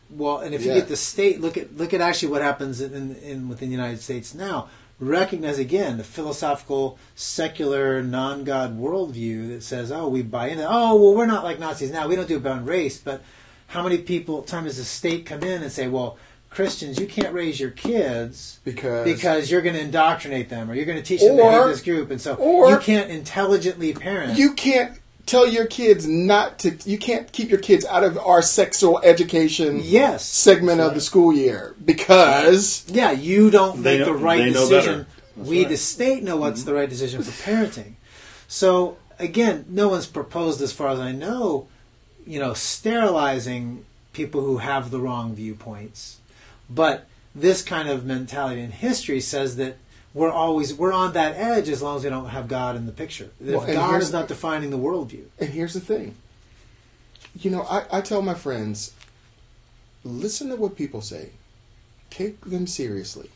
Well, and if you get the state, look at actually what happens within the United States now. Recognize again the philosophical, secular, non-God worldview that says, we buy into we're not like Nazis now. We don't do about race. But how many times does the state come in and say, well, Christians, you can't raise your kids because you're going to indoctrinate them or you're going to teach them to hate this group. And so you can't intelligently parent. You can't tell your kids you can't keep your kids out of our sexual education segment of the school year because you don't make the right decision. We, the state, know what's the right decision for parenting. So again, no one's proposed, as far as I know, sterilizing people who have the wrong viewpoints. But this kind of mentality in history says that we're on that edge as long as we don't have God in the picture. If God is not defining the worldview. And here's the thing. I tell my friends, listen to what people say. Take them seriously.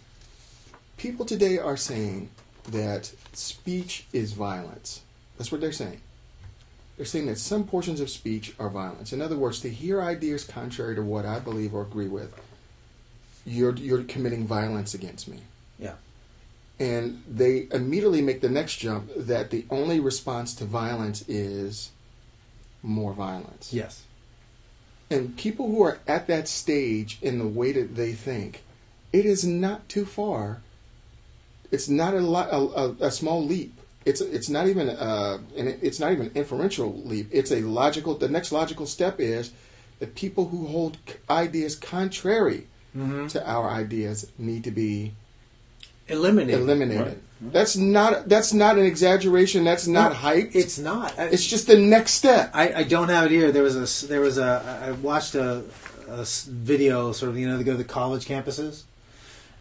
People today are saying that speech is violence. That's what they're saying. They're saying that some portions of speech are violence. In other words, to hear ideas contrary to what I believe or agree with, you're committing violence against me. Yeah. And they immediately make the next jump that the only response to violence is more violence. Yes. And people who are at that stage in the way that they think, it is not too far. It's not a small leap it's not even it's not even an inferential leap. It's a logical. The next logical step is that people who hold ideas contrary to our ideas need to be eliminated. Right. That's not an exaggeration. That's not hype. It's not. It's just the next step. I don't have it here. I watched a video, sort of, they go to the college campuses,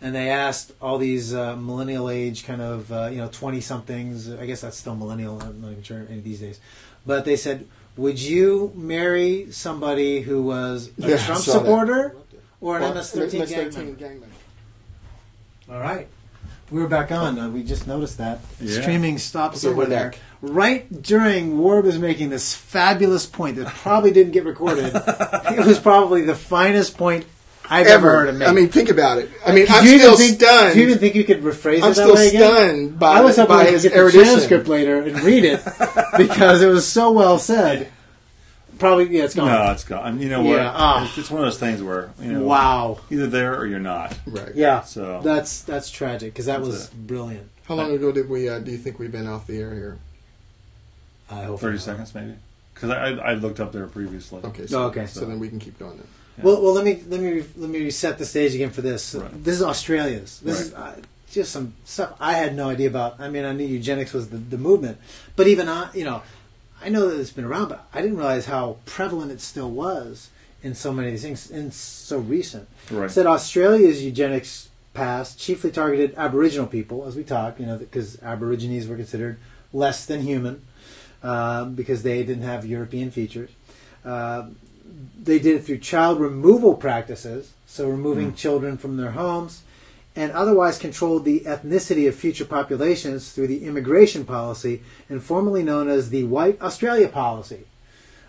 and they asked all these millennial age kind of 20-somethings. I guess that's still millennial. I'm not even sure any these days. But they said, would you marry somebody who was a Trump supporter or an MS-13 gang member? All right. We were back on. We just noticed that. Yeah. Streaming stopped So somewhere we're there. back. Right during Ward was making this fabulous point that probably didn't get recorded. It was probably the finest point I've ever heard him make. I mean, think about it. I mean, I'm Do you still even think- stunned. Do you even think you could rephrase I'm it that still way again? stunned by I was hoping by I could his get the erudition. transcript later and read it because it was so well said. Probably, it's gone. No, it's gone. I mean, you know what? Yeah, It's one of those things where Wow. either there or you're not. Right. Yeah. So That's tragic because that That's was brilliant. How long ago did we? Do you think we've been off the air here? I hope 30 not. seconds maybe, because I looked up there previously. Okay. Okay. So then we can keep going then. Yeah. Well, let me set the stage again for this. Right. This is Australia's. This Right. is just some stuff I had no idea about. I mean, I knew eugenics was the movement, but even I know that it's been around, but I didn't realize how prevalent it still was in so many of these things, and so recent. Right. It said Australia's eugenics past chiefly targeted Aboriginal people, as we talk, because Aborigines were considered less than human because they didn't have European features. They did it through child removal practices, so removing children from their homes, and otherwise controlled the ethnicity of future populations through the immigration policy, informally known as the White Australia policy.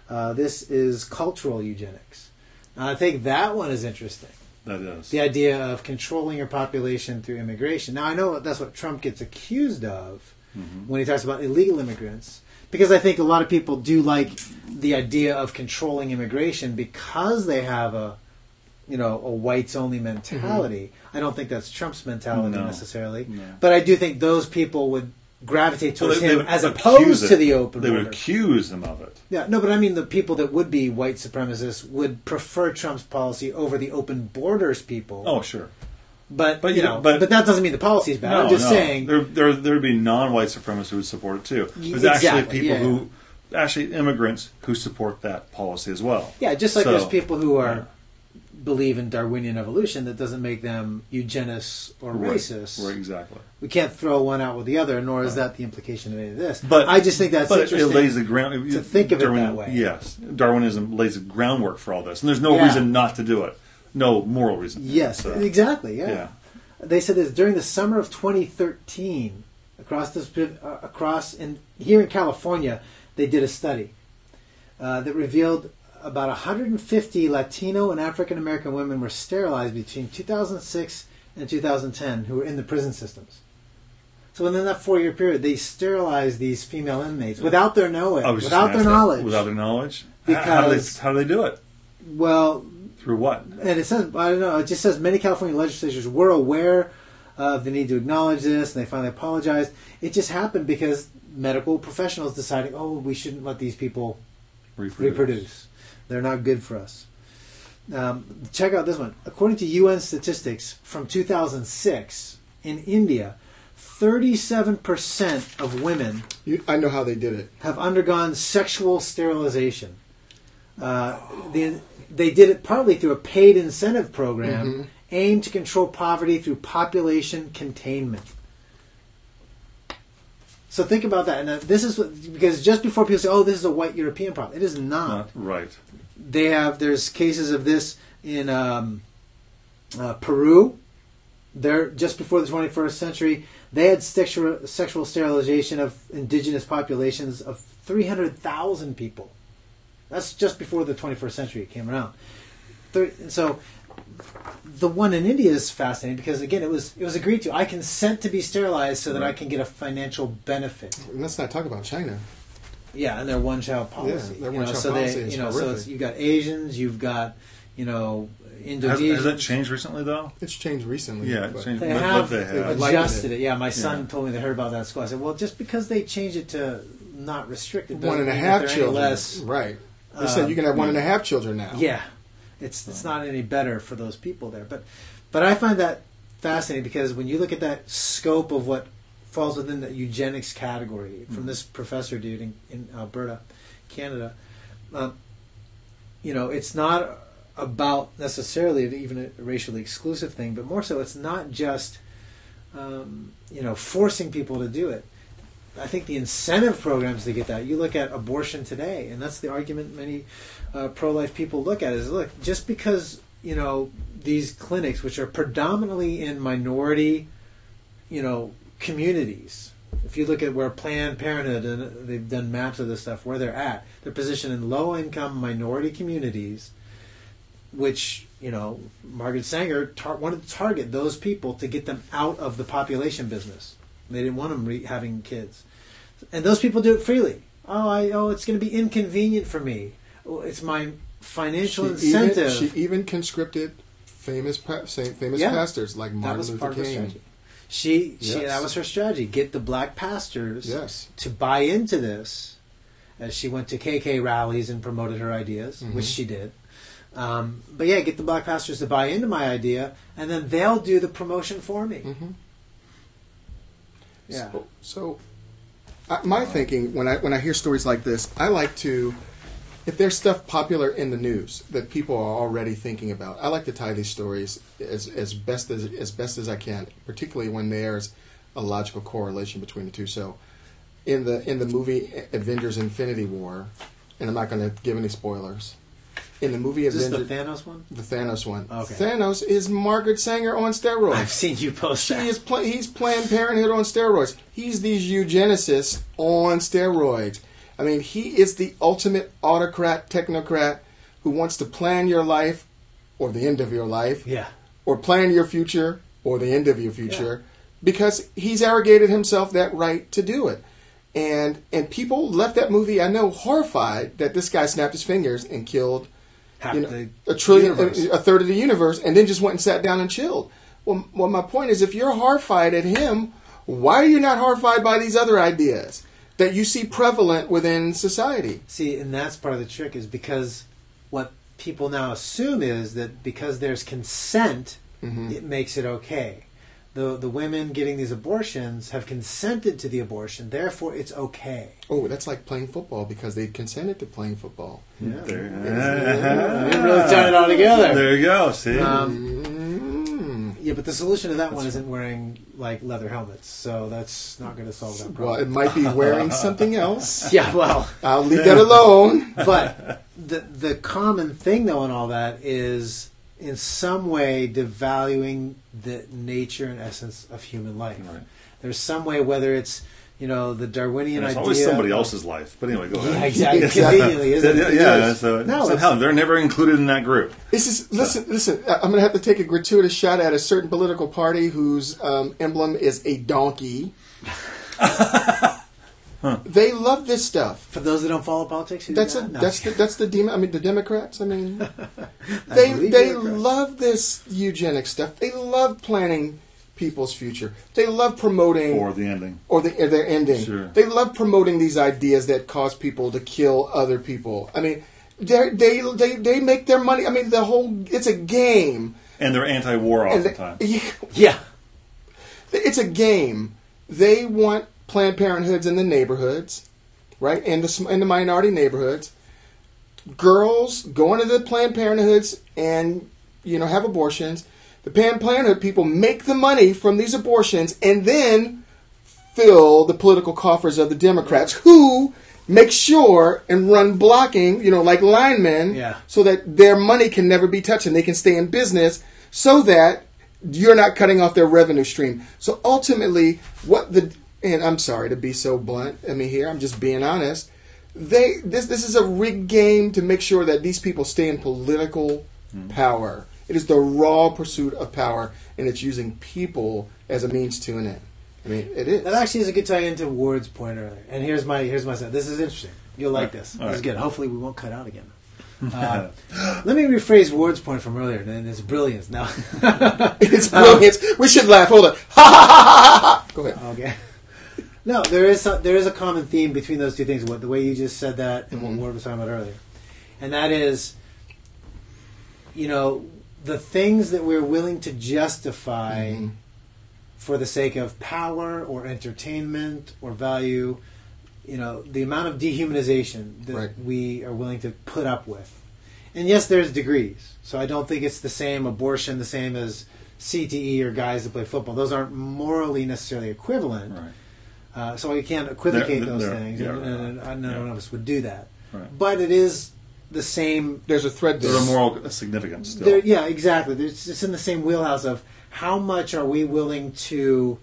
This is cultural eugenics. I think that one is interesting. That is. The idea of controlling your population through immigration. Now, I know that's what Trump gets accused of when he talks about illegal immigrants, because I think a lot of people do like the idea of controlling immigration because they have a whites-only mentality. I don't think that's Trump's mentality necessarily, but I do think those people would gravitate towards him as opposed to the open border. They would accuse him of it. Yeah, no, but I mean the people that would be white supremacists would prefer Trump's policy over the open borders people. Oh, sure. But that doesn't mean the policy is bad. I'm just saying there'd be non-white supremacists who would support it too. There's actually people immigrants who support that policy as well. Yeah, just like there's people who believe in Darwinian evolution, that doesn't make them eugenists or racist. Right, exactly. We can't throw one out with the other, nor is that the implication of any of this. But I just think that's interesting. It lays the ground to think of it that way. Yes, Darwinism lays the groundwork for all this, and there's no reason not to do it. No moral reason. Yes, exactly. Yeah. They said this during the summer of 2013 here in California. They did a study that revealed about 150 Latino and African American women were sterilized between 2006 and 2010 who were in the prison systems. So within that 4-year period, they sterilized these female inmates without their knowledge. Without their knowledge. Because how do they do it? Well, through what? And it says, I don't know, it just says many California legislatures were aware of the need to acknowledge this, and they finally apologized. It just happened because medical professionals decided, we shouldn't let these people reproduce. They're not good for us. Check out this one. According to UN statistics from 2006, in India, 37% of women I know how they did it. have undergone sexual sterilization. They did it partly through a paid incentive program aimed to control poverty through population containment. So think about that. And this is because just before people say, this is a white European problem. It is not. Right. There's cases of this in Peru. Just before the 21st century, they had sexual sterilization of indigenous populations of 300,000 people. That's just before the 21st century came around. So the one in India is fascinating because, again, it was agreed to. I consent to be sterilized so that I can get a financial benefit. And let's not talk about China. Yeah, and their one-child policy. Yeah, their one-child policy is so you've got Asians, you've got Indonesia. Has that changed recently, though? It's changed recently. Yeah, but it's changed. They But have they have. adjusted it. Yeah, my son Yeah. told me they heard about that at school. I said, well, just because they changed it to not restricted, doesn't 1.5 mean that they're any children. less. Right. They said you can have 1.5 children now. Yeah, it's not any better for those people there. But I find that fascinating because when you look at that scope of what falls within the eugenics category from this professor dude in Alberta, Canada, it's not about necessarily even a racially exclusive thing, but more so it's not just forcing people to do it. I think the incentive programs to get that, you look at abortion today, and that's the argument many pro-life people look at, is look, just because these clinics, which are predominantly in minority communities, if you look at where Planned Parenthood, and they've done maps of this stuff, where they're positioned in low-income minority communities, which, Margaret Sanger wanted to target those people to get them out of the population business. They didn't want them having kids. And those people do it freely. It's going to be inconvenient for me. It's my financial incentive. She even conscripted famous pastors like Martin Luther King. That was her strategy. Get the black pastors to buy into this, as she went to KK rallies and promoted her ideas, which she did. Get the black pastors to buy into my idea, and then they'll do the promotion for me. Mm-hmm. Yeah. So my thinking when I hear stories like this, I like to, if there's stuff popular in the news that people are already thinking about, I like to tie these stories as best as I can, particularly when there's a logical correlation between the two. So, in the movie Avengers: Infinity War, and I'm not going to give any spoilers. In the movie Is Avengers, this the Thanos one? The Thanos one. Okay. Thanos is Margaret Sanger on steroids. I've seen you post that. He's Planned Parenthood on steroids. He's these eugenicists on steroids. I mean, he is the ultimate autocrat, technocrat who wants to plan your life or the end of your life. Yeah. Or plan your future or the end of your future because he's arrogated himself that right to do it. And people left that movie, I know, horrified that this guy snapped his fingers and killed a third of the universe, and then just went and sat down and chilled. Well, my point is, if you're horrified at him, why are you not horrified by these other ideas that you see prevalent within society? See, and that's part of the trick, is because what people now assume is that because there's consent, it makes it okay. The women getting these abortions have consented to the abortion, therefore it's okay. Oh, that's like playing football because they consented to playing football. Yeah. We really tied it all together. There you go. See. Yeah, but the solution to that one isn't wearing like leather helmets, so that's not going to solve that problem. Well, it might be wearing something else. Yeah, well, I'll leave that alone. But the common thing, though, in all that is in some way devaluing the nature and essence of human life. Right. There's some way, whether it's the Darwinian idea. It's always somebody else's life. But anyway, go ahead. Yeah, exactly. Conveniently, isn't it? Yeah. So somehow they're never included in that group. Listen. I'm going to have to take a gratuitous shot at a certain political party whose emblem is a donkey. They love this stuff. For those that don't follow politics, that's the Democrats. I mean, they love this eugenics stuff. They love planning people's future. They love promoting or the ending their ending. Sure. They love promoting these ideas that cause people to kill other people. I mean, they make their money. I mean, it's a game. And they're anti-war all the time. Yeah, it's a game. They want Planned Parenthoods in the neighborhoods, right? In the minority neighborhoods. Girls go into the Planned Parenthoods and have abortions. The Planned Parenthood people make the money from these abortions and then fill the political coffers of the Democrats, who make sure and run blocking, like linemen, so that their money can never be touched and they can stay in business, so that you're not cutting off their revenue stream. So ultimately, and I'm sorry to be so blunt. I mean, here I'm just being honest. This is a rigged game to make sure that these people stay in political power. It is the raw pursuit of power, and it's using people as a means to an end. I mean, it is. That actually is a good tie into Ward's point earlier. And here's my sense. This is interesting. You'll like this. This is good. Hopefully, we won't cut out again. Let me rephrase Ward's point from earlier, and it's brilliance. Now, It's brilliant. We should laugh. Hold on. Ha ha ha ha ha. Go ahead. okay. No, there is a common theme between those two things. The way you just said that and what Ward was talking about earlier, and that is, the things that we're willing to justify for the sake of power or entertainment or value, the amount of dehumanization that we are willing to put up with. And yes, there's degrees. So I don't think it's the same abortion, the same as CTE or guys that play football. Those aren't morally necessarily equivalent. Right. So we can't equivocate those things. Yeah, and none of us would do that. Right. But it is the same. There's a thread there. There's a moral significance still. Yeah, exactly. It's in the same wheelhouse of how much are we willing to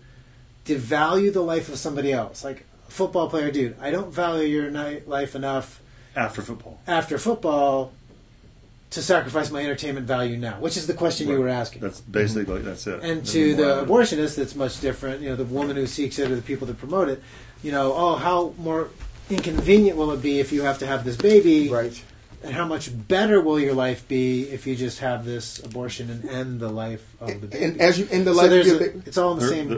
devalue the life of somebody else. Like a football player, dude, I don't value your life enough After football to sacrifice my entertainment value now, which is the question you were asking. That's basically, that's it. And to the abortionist, it's much different. The woman who seeks it or the people that promote it, how more inconvenient will it be if you have to have this baby? Right. And how much better will your life be if you just have this abortion and end the life of the baby? And as you end the life of your baby, it's all in the same.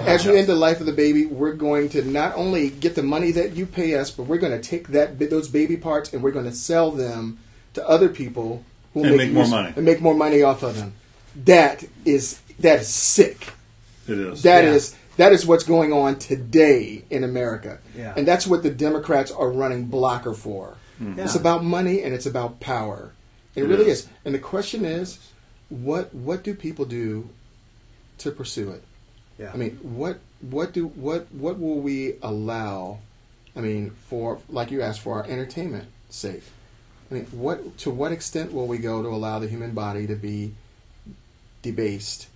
As you end the life of the baby, we're going to not only get the money that you pay us, but we're going to take those baby parts and we're going to sell them to other people who will make more money and make more money off of them. That is sick. It is. That is what's going on today in America, Yeah. and that's what the Democrats are running blocker for. Yeah. It's about money and it's about power. It really is. And the question is, what do people do to pursue it? Yeah. I mean, what will we allow? I mean, for, like you asked, for our entertainment sake. I mean, to what extent will we go to allow the human body to be debased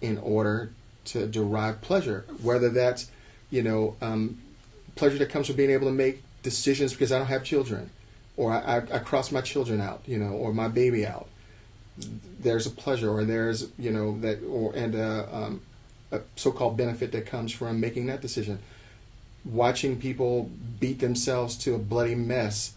in order to derive pleasure? Whether that's pleasure that comes from being able to make decisions because I don't have children, or I cross my children out, or my baby out. There's a pleasure, or there's a so-called benefit that comes from making that decision. Watching people beat themselves to a bloody mess,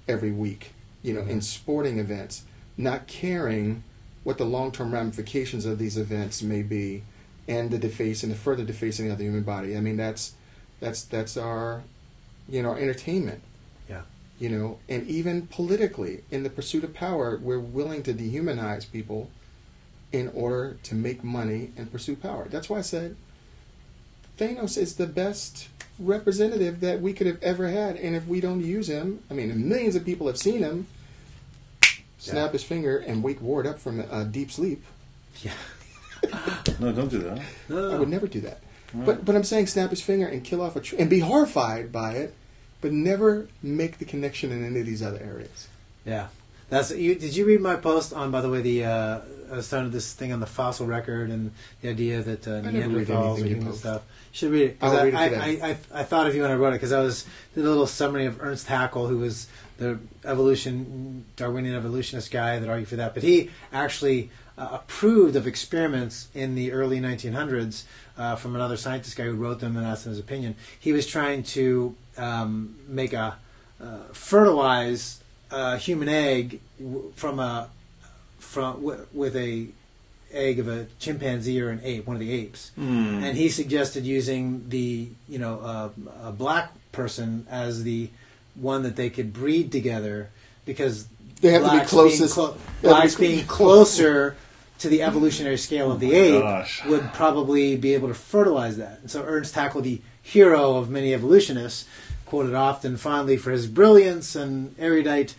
every week, in sporting events, not caring what the long-term ramifications of these events may be, and the further defacing of the human body. I mean, that's our our entertainment. Yeah. And even politically, in the pursuit of power, we're willing to dehumanize people in order to make money and pursue power. That's why I said Thanos is the best representative that we could have ever had, and if we don't use him, I mean, millions of people have seen him snap his finger and wake Ward up from a deep sleep. Yeah. No, don't do that. No. I would never do that. Right. But I'm saying snap his finger and kill off a tree and be horrified by it, but never make the connection in any of these other areas. Yeah. Did you read my post on, by the way, I started this thing on the fossil record and the idea that Neanderthals or human stuff. You should read it. I'll read it today. I thought of you when I wrote it because did a little summary of Ernst Haeckel, who was the Darwinian evolutionist guy that argued for that. But he actually approved of experiments in the early 1900s from another scientist guy who wrote them and asked him his opinion. He was trying to make fertilize a human egg with a egg of a chimpanzee or an ape, one of the apes, and he suggested using a black person as the one that they could breed together because they have to be closest. Blacks being closer to the evolutionary scale of the ape would probably be able to fertilize that. And so Ernst Haeckel, the hero of many evolutionists, quoted often fondly for his brilliance and erudite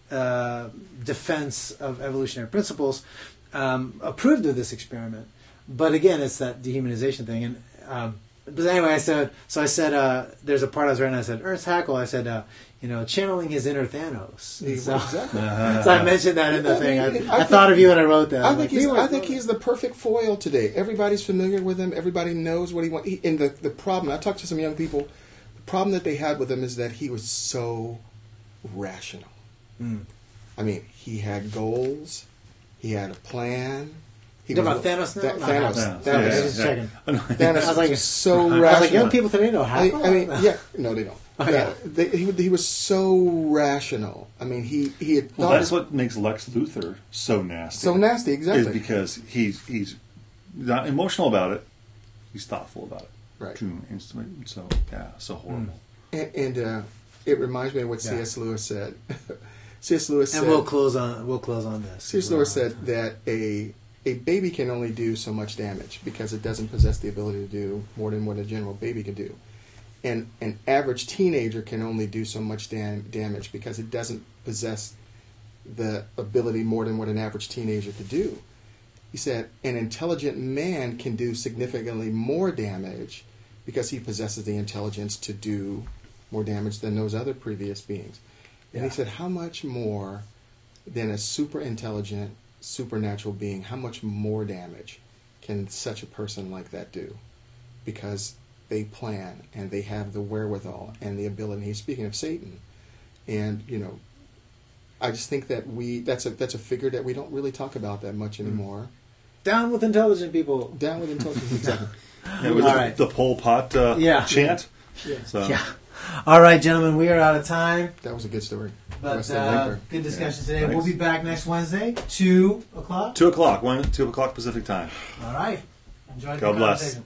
defense of evolutionary principles, approved of this experiment. But again, it's that dehumanization thing. And but anyway, I said there's a part I was writing. I said Ernst Haeckel. I said channeling his inner Thanos. So, Exactly. So I mentioned that in the thing. I thought of you when I wrote that. I think he's the perfect foil today. Everybody's familiar with him. Everybody knows what he wants. And the problem, I talked to some young people, the problem that they had with him is that he was so rational. I mean, he had goals. He had a plan. You talking about Thanos now? Thanos. Just checking. Thanos I was like, so rational. I was like, young people today know how. I mean, yeah. No, they don't. He was so rational. I mean, he had thought. Well, that's what makes Lex Luthor so nasty. So nasty, exactly. Is because he's not emotional about it. He's thoughtful about it. Right. So so horrible. And it reminds me of what C.S. Lewis said. C.S. Lewis said, and we'll close on this. C.S. Lewis said that a baby can only do so much damage because it doesn't possess the ability to do more than what a general baby can do. And an average teenager can only do so much damage because it doesn't possess the ability more than what an average teenager could do. He said an intelligent man can do significantly more damage because he possesses the intelligence to do more damage than those other previous beings. And he said, how much more than a super intelligent, supernatural being, how much more damage can such a person like that do? Because they plan and they have the wherewithal and the ability. He's speaking of Satan. And, I just think that that's a figure that we don't really talk about that much anymore. Down with intelligent people. Down with intelligent, exactly. It was the Pol Pot chant. Yeah. So. Yeah. All right, gentlemen, we are out of time. That was a good story. But good discussion today. Thanks. We'll be back next Wednesday, 2 o'clock. 2 o'clock. 2 o'clock Pacific time. All right. Enjoy the God bless. conversation.